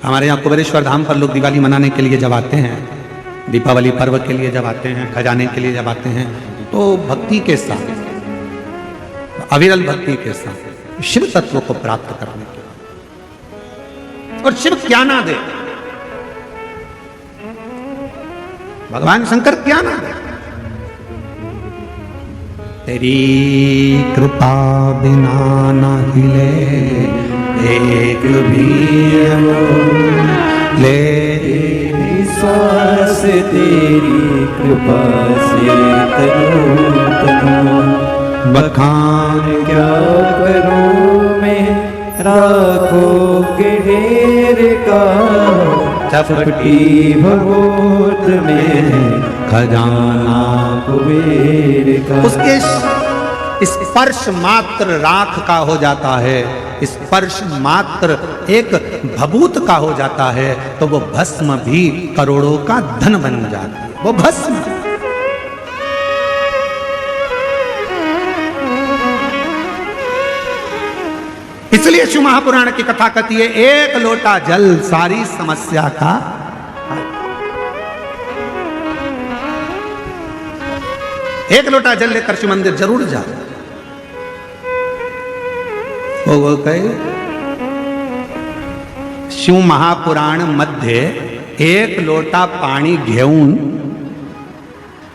[SPEAKER 1] हमारे यहाँ कुबेरेश्वर धाम पर लोग दिवाली मनाने के लिए जब आते हैं, दीपावली पर्व के लिए जब आते हैं, खजाने के लिए जब आते हैं, तो भक्ति के साथ, अविरल भक्ति के साथ शिव तत्व को प्राप्त करने के लिए। और शिव क्या ना दे, भगवान शंकर क्या ना दे। तेरी कृपा बिना न हिले एक भी ले,
[SPEAKER 2] विश्वास तेरी कृपा से तनु
[SPEAKER 1] बखान
[SPEAKER 2] क्या करूं मैं, राखों के ढेर का चपटी भगोत में
[SPEAKER 1] खजाना
[SPEAKER 2] कुबेर का।
[SPEAKER 1] उसके स्पर्श मात्र राख का हो जाता है, स्पर्श मात्र एक भभूत का हो जाता है, तो वो भस्म भी करोड़ों का धन बन जाती है। वो भस्म इसलिए शिव महापुराण की कथा कहती है, एक लोटा जल सारी समस्या का। एक लोटा जल लेकर शिव मंदिर जरूर जा। वो कहे शिव महापुराण मध्ये एक लोटा पाणी घेऊन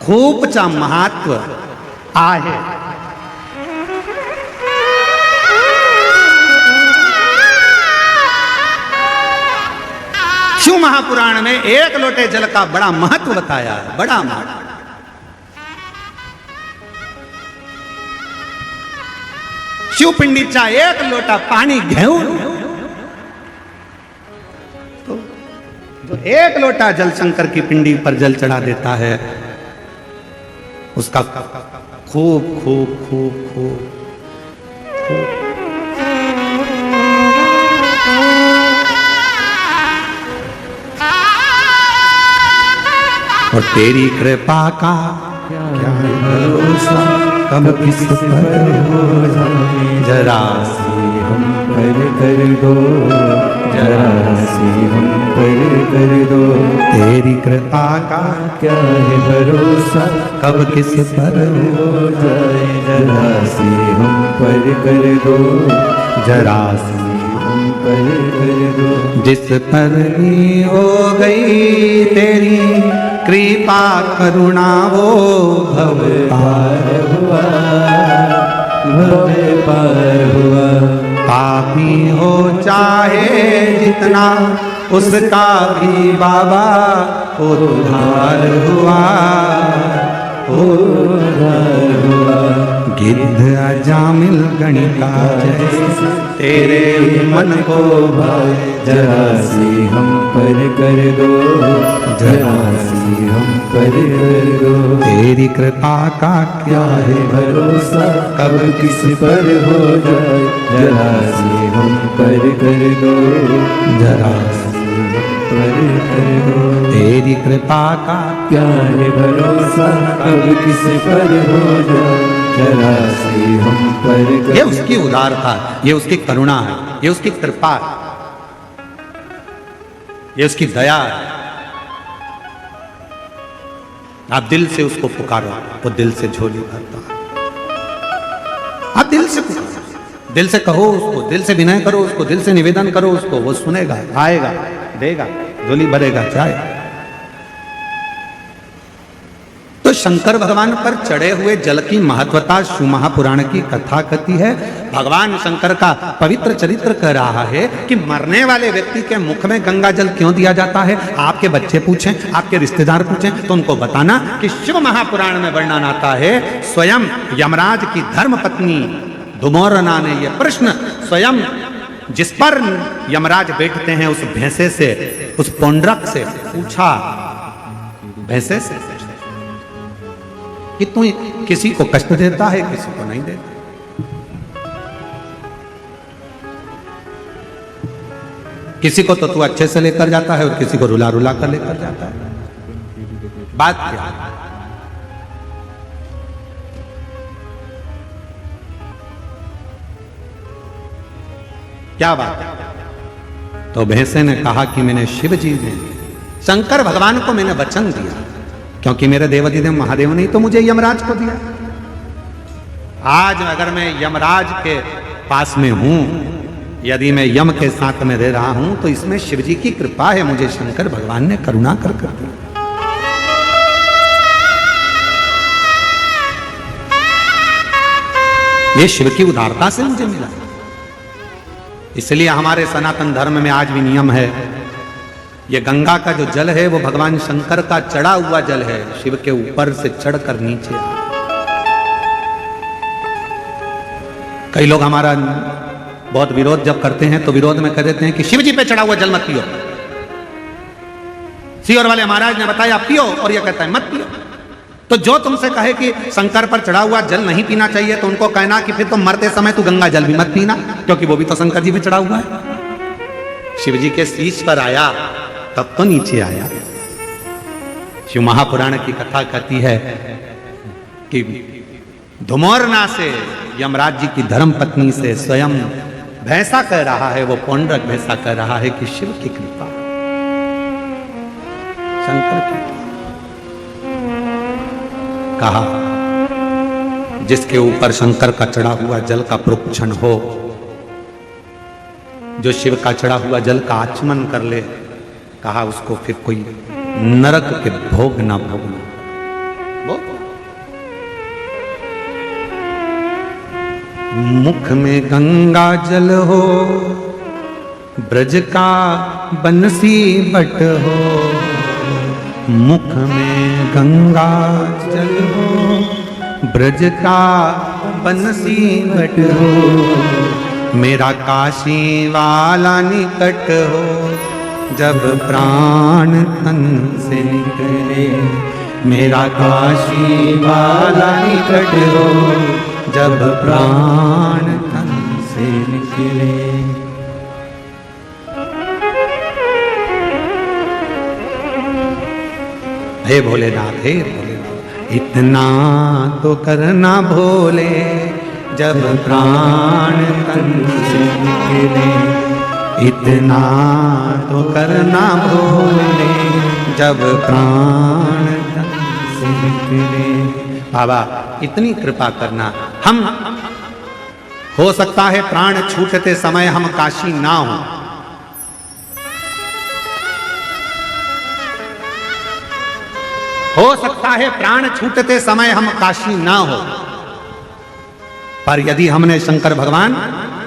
[SPEAKER 1] खूपचा महत्व आहे। शिव महापुराण में एक लोटे जल का बड़ा महत्व बताया है, बड़ा महत्व। शिवपिंडीचा एक लोटा पानी घेऊन, तो जो एक लोटा जल शंकर की पिंडी पर जल चढ़ा देता है, उसका खूब खूब खूब खूब और तेरी कृपा का क्या भरोसा, कब किस पर हो जाए, जरा
[SPEAKER 2] सी हम पर कर दो, जरा सी हम पर कर दो।
[SPEAKER 1] तेरी कृपा का
[SPEAKER 2] क्या है भरोसा,
[SPEAKER 1] कब किस पर
[SPEAKER 2] हो जाए, जरा सी हम पर कर दो,
[SPEAKER 1] जरा सी
[SPEAKER 2] हम पर कर दो।
[SPEAKER 1] जिस पर भी हो गई तेरी कृपा करुणा, वो भव पार
[SPEAKER 2] हुआ, भव पार हुआ।
[SPEAKER 1] पापी हो चाहे जितना, उसका भी बाबा उद्धार हुआ,
[SPEAKER 2] उद्धार हुआ।
[SPEAKER 1] गिद्ध अजामिल गणिका जैसे तेरे मन को भाए,
[SPEAKER 2] जरा सी हम पर कर दो, जरा सी हम पर कर दो।
[SPEAKER 1] तेरी कृपा का क्या
[SPEAKER 2] है भरोसा, कब किस पर हो जाए, जरा सी हम पर कर दो,
[SPEAKER 1] जरा
[SPEAKER 2] पर कर दो।
[SPEAKER 1] तेरी कृपा का
[SPEAKER 2] क्या है भरोसा, कब किस पर हो जाए, जरा सी हम पर कर।
[SPEAKER 1] ये उसकी उदारता, ये उसकी करुणा है, ये उसकी कृपा है, ये उसकी दया है। आप दिल से उसको पुकारो, वो दिल से झोली भरता है। आप दिल से पुकारो, दिल से कहो उसको, दिल से विनय करो उसको, दिल से निवेदन करो उसको, वो सुनेगा, आएगा, देगा, झोली भरेगा, जाएगा। तो शंकर भगवान पर चढ़े हुए जल की महत्वता शिव महापुराण की कथा कहती है। भगवान शंकर का पवित्र चरित्र कह रहा है कि मरने वाले व्यक्ति के मुख में गंगा जल क्यों दिया जाता है। आपके बच्चे पूछें, आपके रिश्तेदार पूछें, तो उनको बताना कि शिव महापुराण में वर्णन आता है, स्वयं यमराज की धर्म पत्नी धुमोरना ने यह प्रश्न स्वयं जिस पर यमराज बैठते हैं उस भैंसे से, उस पौंड्रक से पूछा, भैंसे से कि तू किसी को कष्ट देता है, किसी को नहीं देता। किसी को तो तू अच्छे से लेकर जाता है और किसी को रुला रुला कर लेकर जाता है। बात क्या है? क्या बात है? तो भैंसे ने कहा कि मैंने शिव जी ने, शंकर भगवान को मैंने वचन दिया, क्योंकि मेरे देवाधिदेव महादेव ने तो मुझे यमराज को दिया। आज अगर मैं यमराज के पास में हूं, यदि मैं यम के साथ में रह रहा हूं, तो इसमें शिव जी की कृपा है, मुझे शंकर भगवान ने करुणा कर दिया। ये शिव की उदारता से मुझे मिला। इसलिए हमारे सनातन धर्म में आज भी नियम है, ये गंगा का जो जल है वो भगवान शंकर का चढ़ा हुआ जल है, शिव के ऊपर से चढ़कर नीचे आ। कई लोग हमारा बहुत विरोध जब करते हैं तो विरोध में कह देते हैं कि शिव जी पे चढ़ा हुआ जल मत पियो। सीहोर वाले महाराज ने बताया पियो, और यह कहता है मत पियो। तो जो तुमसे कहे कि शंकर पर चढ़ा हुआ जल नहीं पीना चाहिए, तो उनको कहना कि फिर तुम मरते समय तू गंगा जल भी मत पीना, क्योंकि वो भी तो शंकर जी पे चढ़ा हुआ है। शिव जी के शीश पर आया तब तो नीचे आया। शिव महापुराण की कथा कहती है कि धुमोरना से, यमराज जी की धर्म पत्नी से स्वयं भैंसा कह रहा है, वो पौंड्रक भैंसा कह रहा है कि शिव की कृपा, शंकर की। कहा जिसके ऊपर शंकर का चढ़ा हुआ जल का प्रोक्षण हो, जो शिव का चढ़ा हुआ जल का आचमन कर ले, कहा उसको फिर कोई नरक के भोग ना भोगना। मुख में गंगा जल हो, ब्रज का बंसी बट हो। मुख में गंगा जल हो, ब्रज का बंसी बट हो। मेरा काशी वाला निकट हो, जब प्राण तन से निकले। मेरा काशी वाला निकट हो, जब प्राण तन से निकले। हे भोलेनाथ, हे भोलेनाथ, इतना तो करना भोले, जब प्राण तन से निकले। इतना तो करना भोले, जब प्राण तन से निकले। बाबा इतनी कृपा करना। हम हो सकता है प्राण छूटते समय हम काशी ना हो, हो सकता है प्राण छूटते समय हम काशी ना हो, पर यदि हमने शंकर भगवान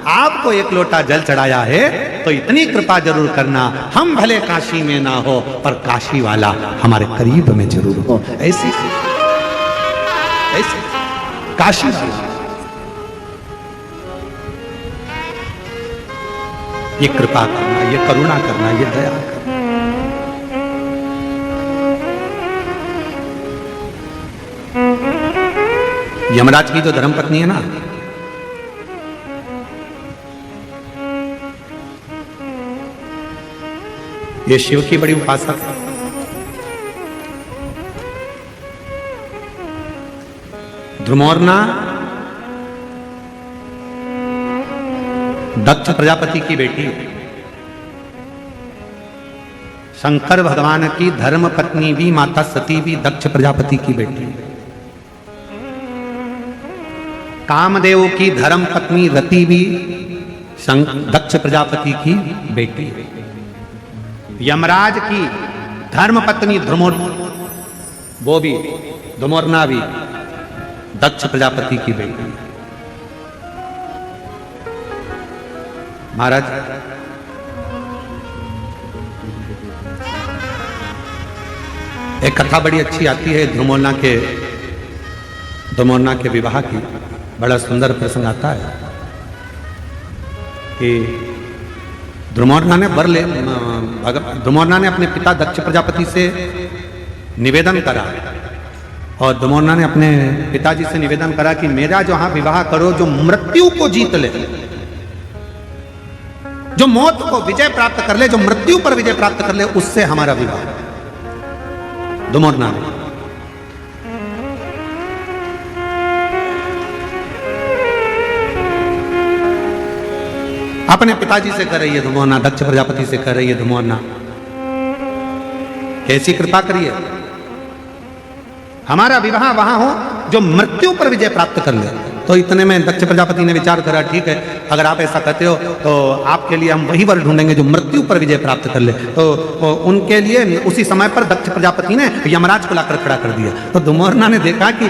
[SPEAKER 1] आपको एक लोटा जल चढ़ाया है तो इतनी कृपा जरूर करना, हम भले काशी में ना हो पर काशी वाला हमारे करीब में जरूर हो। ऐसी काशी वाला, ये कृपा करना, ये करुणा करना, ये दया करना। यमराज की जो धर्मपत्नी है ना, ये शिव की बड़ी उपासक है। ध्रुमोर्ना दक्ष प्रजापति की बेटी, शंकर भगवान की धर्म पत्नी भी, माता सती भी दक्ष प्रजापति की बेटी। कामदेव की धर्म पत्नी रति भी दक्ष प्रजापति की बेटी। यमराज की धर्म पत्नी वो भी, धुमोरना भी दक्ष प्रजापति की बेटी। महाराज एक कथा बड़ी अच्छी आती है धुमोरना के विवाह की। बड़ा सुंदर प्रसंग आता है कि ध्रुमोरना ने अपने पिता दक्ष प्रजापति से निवेदन करा, और ध्रुमोरना ने अपने पिताजी से निवेदन करा कि मेरा जो हाँ विवाह करो, जो मृत्यु को जीत ले, जो मौत को विजय प्राप्त कर ले, जो मृत्यु पर विजय प्राप्त कर ले, उससे हमारा विवाह। ध्रुमोरना ने अपने पिताजी से कर रही है धुमोरना, दक्ष प्रजापति से कर रही है धुमोरना। कैसी कृपा करिए, हमारा विवाह वहां हो जो मृत्यु पर विजय प्राप्त कर ले। तो इतने में दक्ष प्रजापति ने विचार करा, ठीक है अगर आप ऐसा कहते हो तो आपके लिए हम वही वर ढूंढेंगे जो मृत्यु पर विजय प्राप्त कर ले। तो उनके लिए उसी समय पर दक्ष प्रजापति ने यमराज को लाकर खड़ा कर दिया। तो धुमोरना ने देखा कि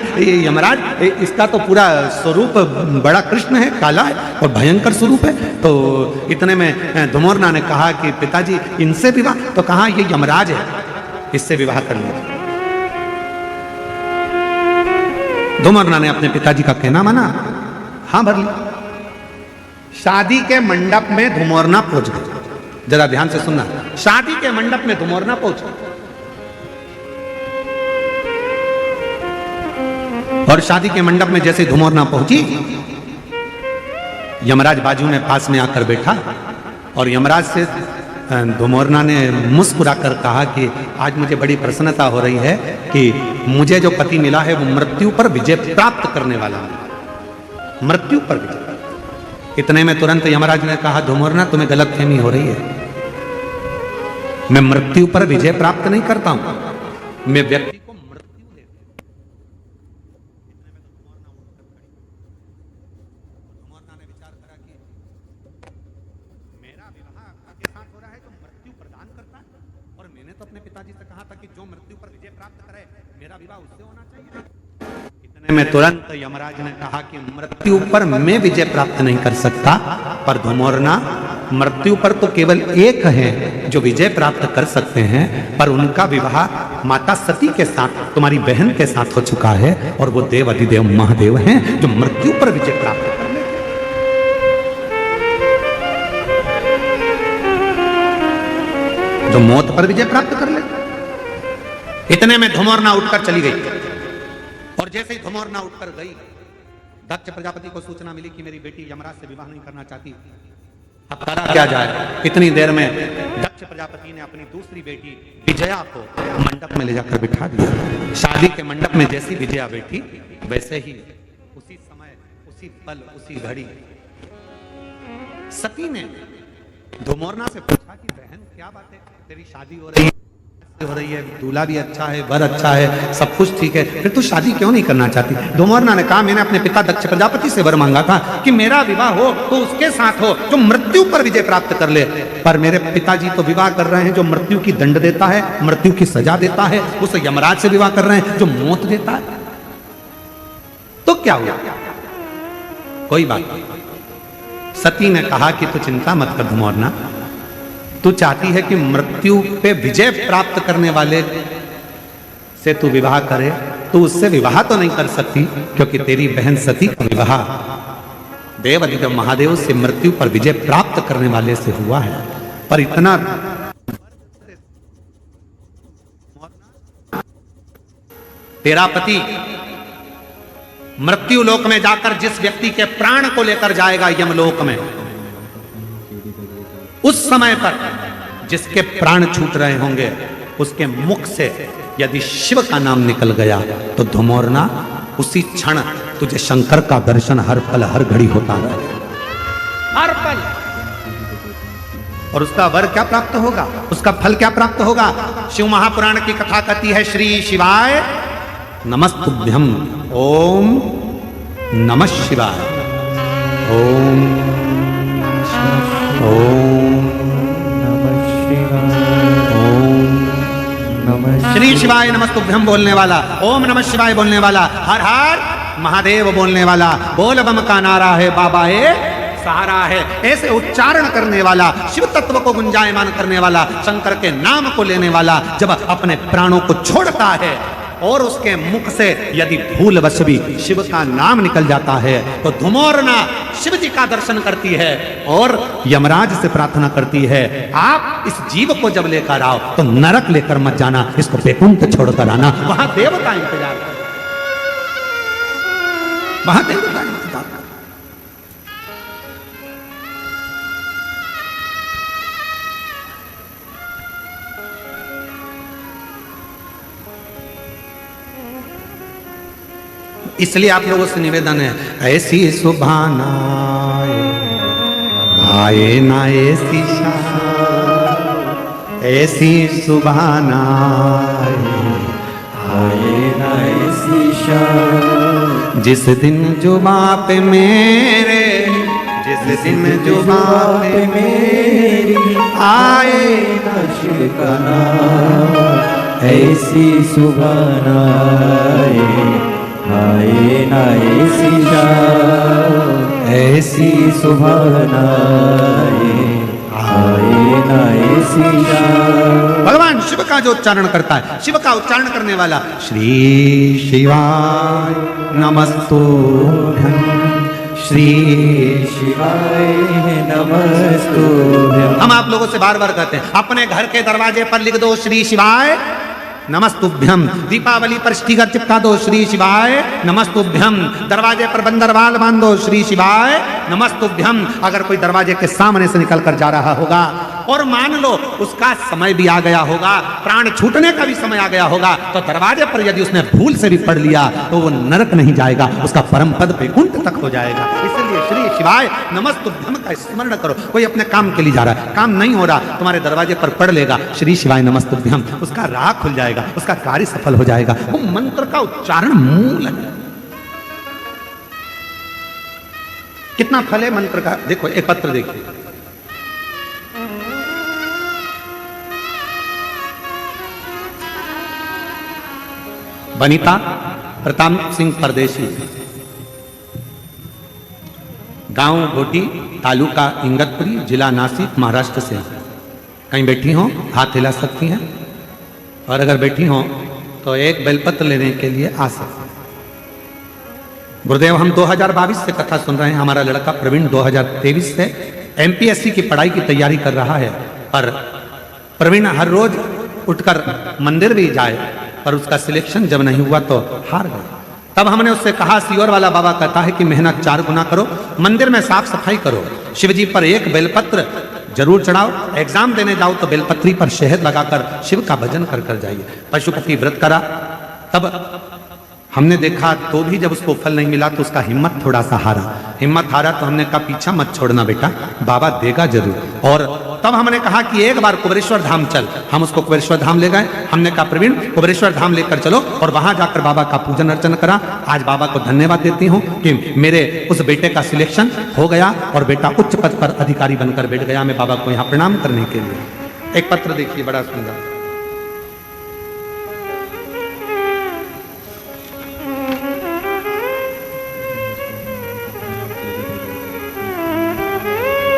[SPEAKER 1] यमराज इसका तो पूरा स्वरूप बड़ा कृष्ण है, काला है और भयंकर स्वरूप है। तो इतने में धुमोरना ने कहा कि पिताजी इनसे विवाह, तो कहा ये यमराज है, इससे विवाह कर लिया। धुमोरना ने अपने पिताजी का कहना माना, हां भर ली। शादी के मंडप में धुमोरना पहुंच गए। जरा ध्यान से सुनना, शादी के मंडप में धुमोरना पहुंच गए और शादी के मंडप में जैसे धुमोरना पहुंची, यमराज बाजू में पास में आकर बैठा और यमराज से धुमोरना ने मुस्कुराकर कहा कि आज मुझे बड़ी प्रसन्नता हो रही है कि मुझे जो पति मिला है वो मृत्यु पर विजय प्राप्त करने वाला है, मृत्यु पर विजय। इतने में तुरंत यमराज ने कहा, धुमोरना तुम्हें गलतफहमी हो रही है, मैं मृत्यु पर विजय प्राप्त नहीं करता हूं, मैं व्यक्ति को मृत्यु देता हूं। धुमोरना ने विचार करा कि मेरा विवाह के साथ हो रहा है जो मृत्यु प्रदान करता है, और मैंने तो अपने पिताजी से कहा था कि जो मृत्यु पर विजय प्राप्त करे मेरा विवाह उससे होना चाहिए। इतने में तुरंत यमराज ने कहा कि मृत्यु पर मैं विजय प्राप्त नहीं कर सकता, पर धुमोरना मृत्यु पर तो केवल एक है जो विजय प्राप्त कर सकते हैं, पर उनका विवाह माता सती के साथ, तुम्हारी बहन के साथ हो चुका है, और वो देव अधिदेव महादेव हैं जो मृत्यु पर विजय प्राप्त कर ले। जो मौत पर विजय प्राप्त कर ले। इतने में धुमोरना उठकर चली गई, और जैसे ही धुमोरना उठकर गई, दक्ष प्रजापति को सूचना मिली कि मेरी बेटी यमराज से विवाह नहीं करना चाहती, अब करा क्या जाए। इतनी देर में दक्ष प्रजापति ने अपनी दूसरी बेटी विजया को मंडप में ले जाकर बिठा दिया। शादी के मंडप में जैसी विजया बैठी, वैसे ही उसी समय, उसी पल, उसी घड़ी सती ने धुमोरना से पूछा कि बहन क्या बात है, तेरी शादी हो रही है, दूल्हा भी अच्छा है, वर अच्छा है, सब कुछ ठीक है, फिर तू शादी क्यों नहीं करना चाहती। धुमोरना ने कहा, मैंने अपने पिता दक्ष प्रजापति से वर मांगा था कि मेरा विवाह हो तो उसके साथ हो जो मृत्यु पर विजय प्राप्त कर ले, पर मेरे पिताजी तो विवाह कर रहे हैं जो मृत्यु की दंड देता है, मृत्यु की सजा देता है, उस यमराज से विवाह कर रहे हैं जो मौत देता है। तो क्या हुआ, कोई बात नहीं। सती ने कहा कि तू चिंता मत कर धुमोरना, तू चाहती है कि मृत्यु पे विजय प्राप्त करने वाले से तू विवाह करे, तू उससे विवाह तो नहीं कर सकती क्योंकि तेरी बहन सती का विवाह देव अधिदेव महादेव से मृत्यु पर विजय प्राप्त करने वाले से हुआ है। पर इतना तेरा पति मृत्यु लोक में जाकर जिस व्यक्ति के प्राण को लेकर जाएगा यमलोक में, उस समय पर जिसके प्राण छूट रहे होंगे उसके मुख से यदि शिव का नाम निकल गया तो धुमोरना उसी क्षण तुझे शंकर का दर्शन हर पल हर घड़ी होता रहेगा, हर पल। और उसका वर क्या प्राप्त होगा, उसका फल क्या प्राप्त होगा। शिव महापुराण की कथा कहती है, श्री शिवाय नमस्तुभ्यं, ओम नमः शिवाय, ओम श्री शिवाय नमस्तुभ्यं बोलने वाला, ओम नमः शिवाय बोलने वाला, हर हर महादेव बोलने वाला, बोल बम का नारा है बाबा है सहारा है, ऐसे उच्चारण करने वाला, शिव तत्व को गुंजायमान करने वाला, शंकर के नाम को लेने वाला जब अपने प्राणों को छोड़ता है और उसके मुख से यदि भूलवश भी शिव का नाम निकल जाता है तो धुमोरना शिव जी का दर्शन करती है और यमराज से प्रार्थना करती है, आप इस जीव को जब लेकर आओ तो नरक लेकर मत जाना, इसको वैकुंठ छोड़कर आना, वहां देवता इंतजार कर, वहां देवता इंतजार कर। इसलिए आप लोगों से निवेदन है, ऐसी सुभानाए आए ना ऐसी ऐसी सुभाना
[SPEAKER 2] आए ना ऐसी शाम
[SPEAKER 1] जिस दिन जुबां पे मेरे, जिस दिन जुबां पे
[SPEAKER 2] मेरी
[SPEAKER 1] आए
[SPEAKER 2] ना शिव का नाम, ऐसी सुभान आए ना ऐसी शाम, ऐसी सुभान आए ना ऐसी शाम।
[SPEAKER 1] भगवान शिव का जो उच्चारण करता है, शिव का उच्चारण करने वाला श्री शिवाय नमस्तुभ्यं, श्री
[SPEAKER 2] शिवाय नमस्तुभ्यं।
[SPEAKER 1] हम आप लोगों से बार बार कहते हैं, अपने घर के दरवाजे पर लिख दो श्री शिवाय नमस्तुभ्यं। दीपावली पर स्टिकर चिपका दो श्री शिवाय नमस्तुभ्यं। दरवाजे पर बंदरवाल बांध दो श्री शिवाय नमस्तुभ्यं। अगर कोई दरवाजे के सामने से निकल कर जा रहा होगा और मान लो उसका समय भी आ गया होगा, प्राण छूटने का भी समय आ गया होगा, तो दरवाजे पर यदि उसने भूल से भी पढ़ लिया तो वो नरक नहीं जाएगा, उसका परम पद वैकुंठ तक हो जाएगा। इसलिए श्री शिवाय नमस्तुभ्यं का स्मरण करो। कोई अपने काम के लिए जा रहा है, काम नहीं हो रहा, तुम्हारे दरवाजे पर पढ़ लेगा श्री शिवाय नमस्तुभ्यं, उसका राह खुल जाएगा, उसका कार्य सफल हो जाएगा। वो मंत्र का उच्चारण मूल है। कितना फल है मंत्र का, देखो एक पत्र देखिए। वनिता प्रताप सिंह परदेशी, गांव घोटी, तालुका इंगतपुरी, जिला नासिक, महाराष्ट्र से। कहीं बैठी हो हाथ हिला सकती हैं, और अगर बैठी हो तो एक बेलपत्र लेने के लिए आ सकते हैं। गुरुदेव हम 2022 से कथा सुन रहे हैं। हमारा लड़का प्रवीण 2023 से एमपीएससी की पढ़ाई की तैयारी कर रहा है, पर प्रवीण हर रोज उठकर मंदिर भी जाए, पर उसका सिलेक्शन जब नहीं हुआ तो हार गया। तब हमने उससे कहा, सियोर वाला बाबा कहता है कि मेहनत 4 गुना करो, मंदिर में साफ सफाई करो, शिव जी पर एक बेलपत्र जरूर चढ़ाओ, एग्जाम देने जाओ तो बेलपत्री पर शहद लगाकर शिव का भजन कर कर जाइए। पशुपति व्रत करा, तब हमने देखा तो भी जब उसको फल नहीं मिला तो उसका हिम्मत थोड़ा सा हारा। हिम्मत हारा तो हमने कहा पीछा मत छोड़ना बेटा, बाबा देगा जरूर। और तब हमने कहा कि एक बार कुबेरेश्वर धाम चल। हम उसको कुबेरेश्वर धाम ले गए। हमने कहा प्रवीण कुबेरेश्वर धाम लेकर चलो, और वहां जाकर बाबा का पूजन अर्चन करा। आज बाबा को धन्यवाद देती हूँ कि मेरे उस बेटे का सिलेक्शन हो गया और बेटा उच्च पद पर अधिकारी बनकर बैठ गया। मैं बाबा को यहाँ प्रणाम करने के लिए। एक पत्र देखिए बड़ा सुंदर।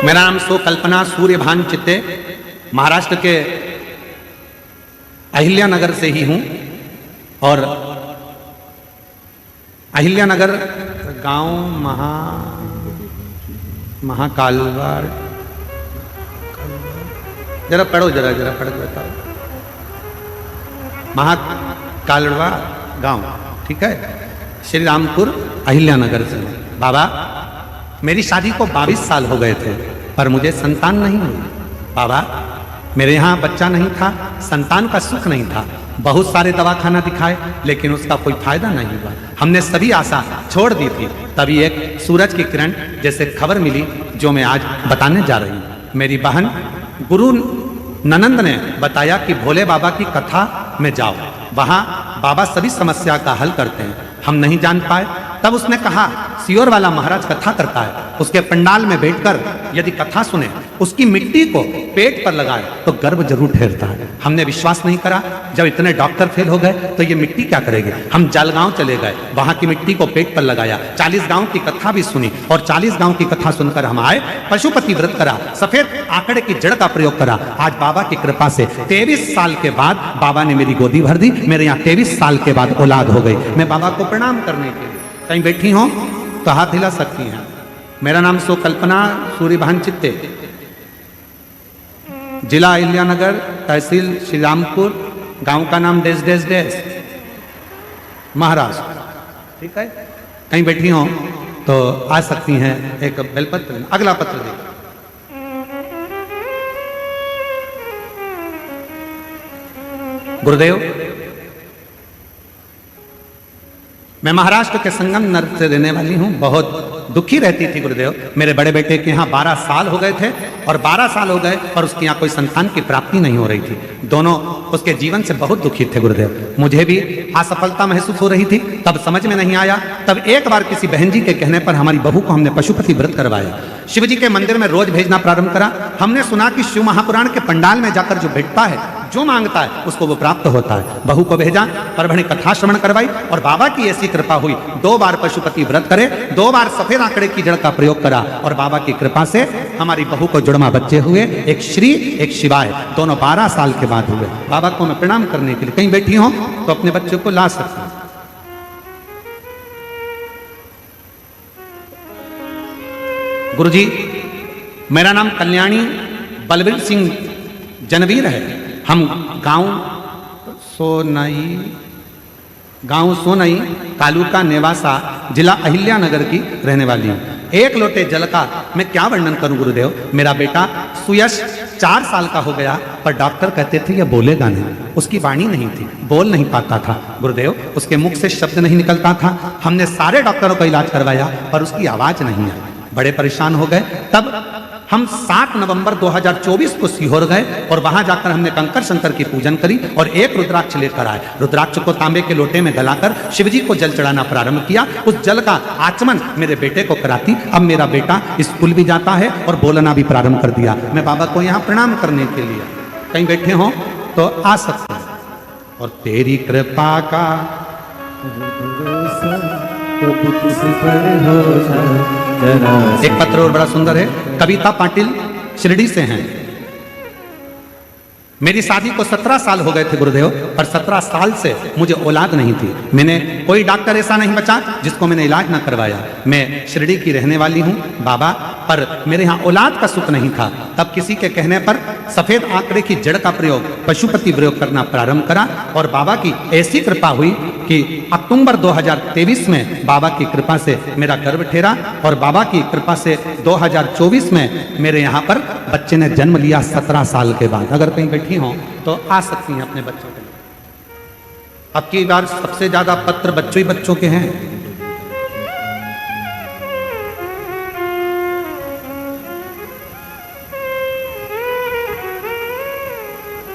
[SPEAKER 1] मेरा नाम सो कल्पना सूर्यभान चित्ते, महाराष्ट्र के अहिल्या नगर से ही हूं। और अहिल्या नगर गांव महाकालवाड़, जरा पढ़ो, जरा पढ़ के बताओ। महाकालवा गांव, ठीक है, श्री रामपुर अहिल्या नगर से। बाबा मेरी शादी को 22 साल हो गए थे, पर मुझे संतान नहीं हुई। बाबा मेरे यहाँ बच्चा नहीं था, संतान का सुख नहीं था, बहुत सारे दवाखाना दिखाए लेकिन उसका कोई फायदा नहीं हुआ। हमने सभी आशा छोड़ दी थी। तभी एक सूरज की किरण जैसे खबर मिली जो मैं आज बताने जा रही हूँ। मेरी बहन गुरु ननंद ने बताया कि भोले बाबा की कथा में जाओ, वहाँ बाबा सभी समस्या का हल करते हैं। हम नहीं जान पाए। तब उसने कहा सियोर वाला महाराज कथा करता है, उसके पंडाल में बैठकर यदि कथा सुने, उसकी मिट्टी को पेट पर लगाए तो गर्भ जरूर ठहरता है। हमने विश्वास नहीं करा। जब इतने डॉक्टर फेल हो गए तो ये मिट्टी क्या करेगी। हम जलगांव चले गए, वहां की मिट्टी को पेट पर लगाया, 40 गांव की कथा भी सुनी, और 40 गांव की कथा सुनकर हम आए। पशुपति व्रत करा, सफेद आंकड़े की जड़ का प्रयोग करा। आज बाबा की कृपा से 23 साल के बाद बाबा ने मेरी गोदी भर दी। मेरे यहाँ 23 साल के बाद औलाद हो गई। मैं बाबा को प्रणाम करने के लिए, कहीं बैठी हो तो हाथ हिला सकती हैं। मेरा नाम सो कल्पना सूर्यभान चित्ते, जिला अहिल्यानगर, तहसील श्री रामपुर, गांव का नाम डेस डेस डेस, महाराष्ट्र, ठीक है। कहीं बैठी हो तो आ सकती हैं। एक बेलपत्र। अगला पत्र देखिए। गुरुदेव मैं महाराष्ट्र के संगम नगर से रहने वाली हूँ। बहुत दुखी रहती थी गुरुदेव। मेरे बड़े बेटे के यहाँ 12 साल हो गए थे और 12 साल हो गए और उसके यहाँ कोई संतान की प्राप्ति नहीं हो रही थी। दोनों उसके जीवन से बहुत दुखी थे गुरुदेव। मुझे भी असफलता महसूस हो रही थी, तब समझ में नहीं आया। तब एक बार किसी बहन जी के कहने पर हमारी बहू को हमने पशुपति व्रत करवाया। शिव जी के मंदिर में रोज भेजना प्रारंभ करा। हमने सुना कि शिव महापुराण के पंडाल में जाकर जो भेटता है, जो मांगता है, उसको वो प्राप्त होता है। बहू को भेजा, परभणी कथा श्रवण करवाई और बाबा की ऐसी कृपा हुई, 2 बार पशुपति व्रत करे, 2 बार सफेद आंकड़े की जड़ का प्रयोग करा और बाबा की कृपा से हमारी बहू को जुड़वा बच्चे हुए, एक श्री एक शिवाय, दोनों 12 साल के बाद हुए। बाबा को मैं प्रणाम करने के लिए, कहीं बैठी हो तो अपने बच्चों को ला सकते हैं। गुरुजी, मेरा नाम कल्याणी बलबीर सिंह जनवीर है। हम गांव सोनई तालुका नेवासा जिला अहिल्यानगर की रहने वाली हूँ। 1 लोटे जल का मैं क्या वर्णन करूं गुरुदेव। मेरा बेटा सुयश 4 साल का हो गया, पर डॉक्टर कहते थे ये बोलेगा नहीं, उसकी वाणी नहीं थी, बोल नहीं पाता था गुरुदेव, उसके मुख से शब्द नहीं निकलता था। हमने सारे डॉक्टरों का इलाज करवाया पर उसकी आवाज नहीं आई। बड़े परेशान हो गए। तब हम 7 नवंबर 2024 को सीहोर गए और वहां जाकर हमने कंकर शंकर की पूजन करी और एक रुद्राक्ष लेकर आए। रुद्राक्ष को तांबे के लोटे में गलाकर शिवजी को जल चढ़ाना प्रारंभ किया। उस जल का आचमन मेरे बेटे को कराती। अब मेरा बेटा स्कूल भी जाता है और बोलना भी प्रारंभ कर दिया। मैं बाबा को यहाँ प्रणाम करने के लिए, कहीं बैठे हो तो आ सकते हैं। और तेरी कृपा का एक पत्र और बड़ा सुंदर है। कविता पाटिल शिरडी से हैं। मेरी शादी को 17 साल हो गए थे गुरुदेव, पर 17 साल से मुझे औलाद नहीं थी। मैंने कोई डॉक्टर ऐसा नहीं बचा जिसको मैंने इलाज ना करवाया। मैं शिरडी की रहने वाली हूँ बाबा, पर मेरे यहाँ औलाद का सुख नहीं था। तब किसी के कहने पर सफेद आंकड़े की जड़ का प्रयोग, पशुपति प्रयोग करना प्रारंभ करा और बाबा की ऐसी कृपा हुई कि अक्टूबर 2023 में बाबा की कृपा से मेरा गर्भ ठहरा और बाबा की कृपा से 2024 में मेरे यहाँ पर बच्चे ने जन्म लिया 17 साल के बाद। अगर कहीं बैठी हो तो आ सकती हैं अपने बच्चों के लिए। अब की बार सबसे ज्यादा पत्र बच्चों ही बच्चों के हैं।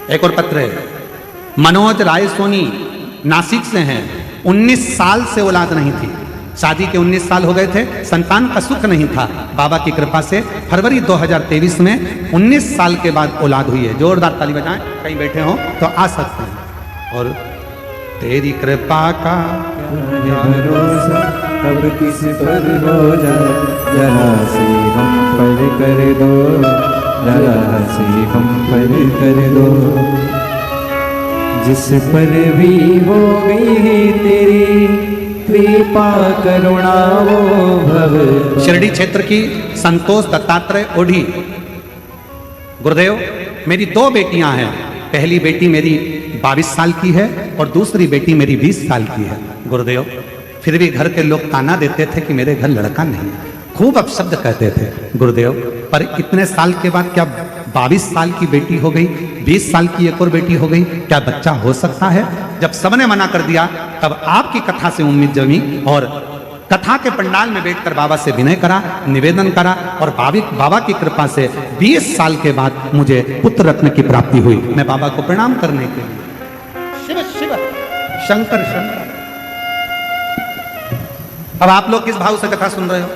[SPEAKER 1] एक और पत्र है। मनोज राय सोनी नासिक से हैं। 19 साल से औलाद नहीं थी। शादी के 19 साल हो गए थे, संतान का सुख नहीं था। बाबा की कृपा से फरवरी 2023 में 19 साल के बाद औलाद हुई है। जोरदार ताली बजाएं, कहीं बैठे हो तो आ सकते हैं। और तेरी कृपा का
[SPEAKER 2] भरोसा अब किस पर हो जाए, जरा से हम पर कर दो, जरा से हम पर कर दो। जिस पर भी हो गई तेरी कृपा करुणा वो भव।
[SPEAKER 1] शिरडी क्षेत्र की संतोष दत्तात्रेय ओढ़ी। गुरुदेव, मेरी 2 बेटियां हैं। पहली बेटी मेरी 22 साल की है और दूसरी बेटी मेरी 20 साल की है। गुरुदेव, फिर भी घर के लोग ताना देते थे कि मेरे घर लड़का नहीं है, खूब अपशब्द कहते थे गुरुदेव। पर इतने साल के बाद क्या 22 साल की बेटी हो गई, 20 साल की एक और बेटी हो गई, क्या बच्चा हो सकता है? जब सबने मना कर दिया तब आपकी कथा से उम्मीद जमी और कथा के पंडाल में बैठकर बाबा से विनय करा, निवेदन करा और बाबा की कृपा से 20 साल के बाद मुझे पुत्र रत्न की प्राप्ति हुई। मैं बाबा को प्रणाम करने के लिए शिव शिव शंकर शंकर। अब आप लोग किस भाव से कथा सुन रहे हो?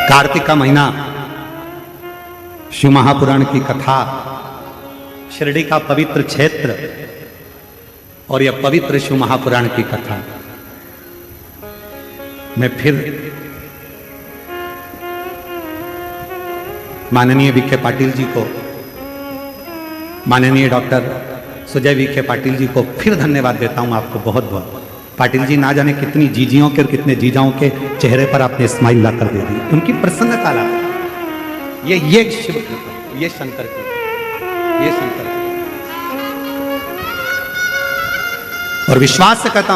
[SPEAKER 1] कार्तिक का महीना, शिव महापुराण की कथा, शिरडी का पवित्र क्षेत्र और यह पवित्र शिव महापुराण की कथा। मैं फिर माननीय विखे पाटिल जी को, माननीय डॉक्टर सुजय विखे पाटिल जी को फिर धन्यवाद देता हूं आपको बहुत बहुत। पाटिल जी, ना जाने कितनी जीजियों के और कितने जीजाओं के चेहरे पर आपने स्माइल ला कर दे दी। उनकी प्रसन्नता ला, ये शिव की, ये शंकर की, ये शंकर की। और विश्वास से कहता हूं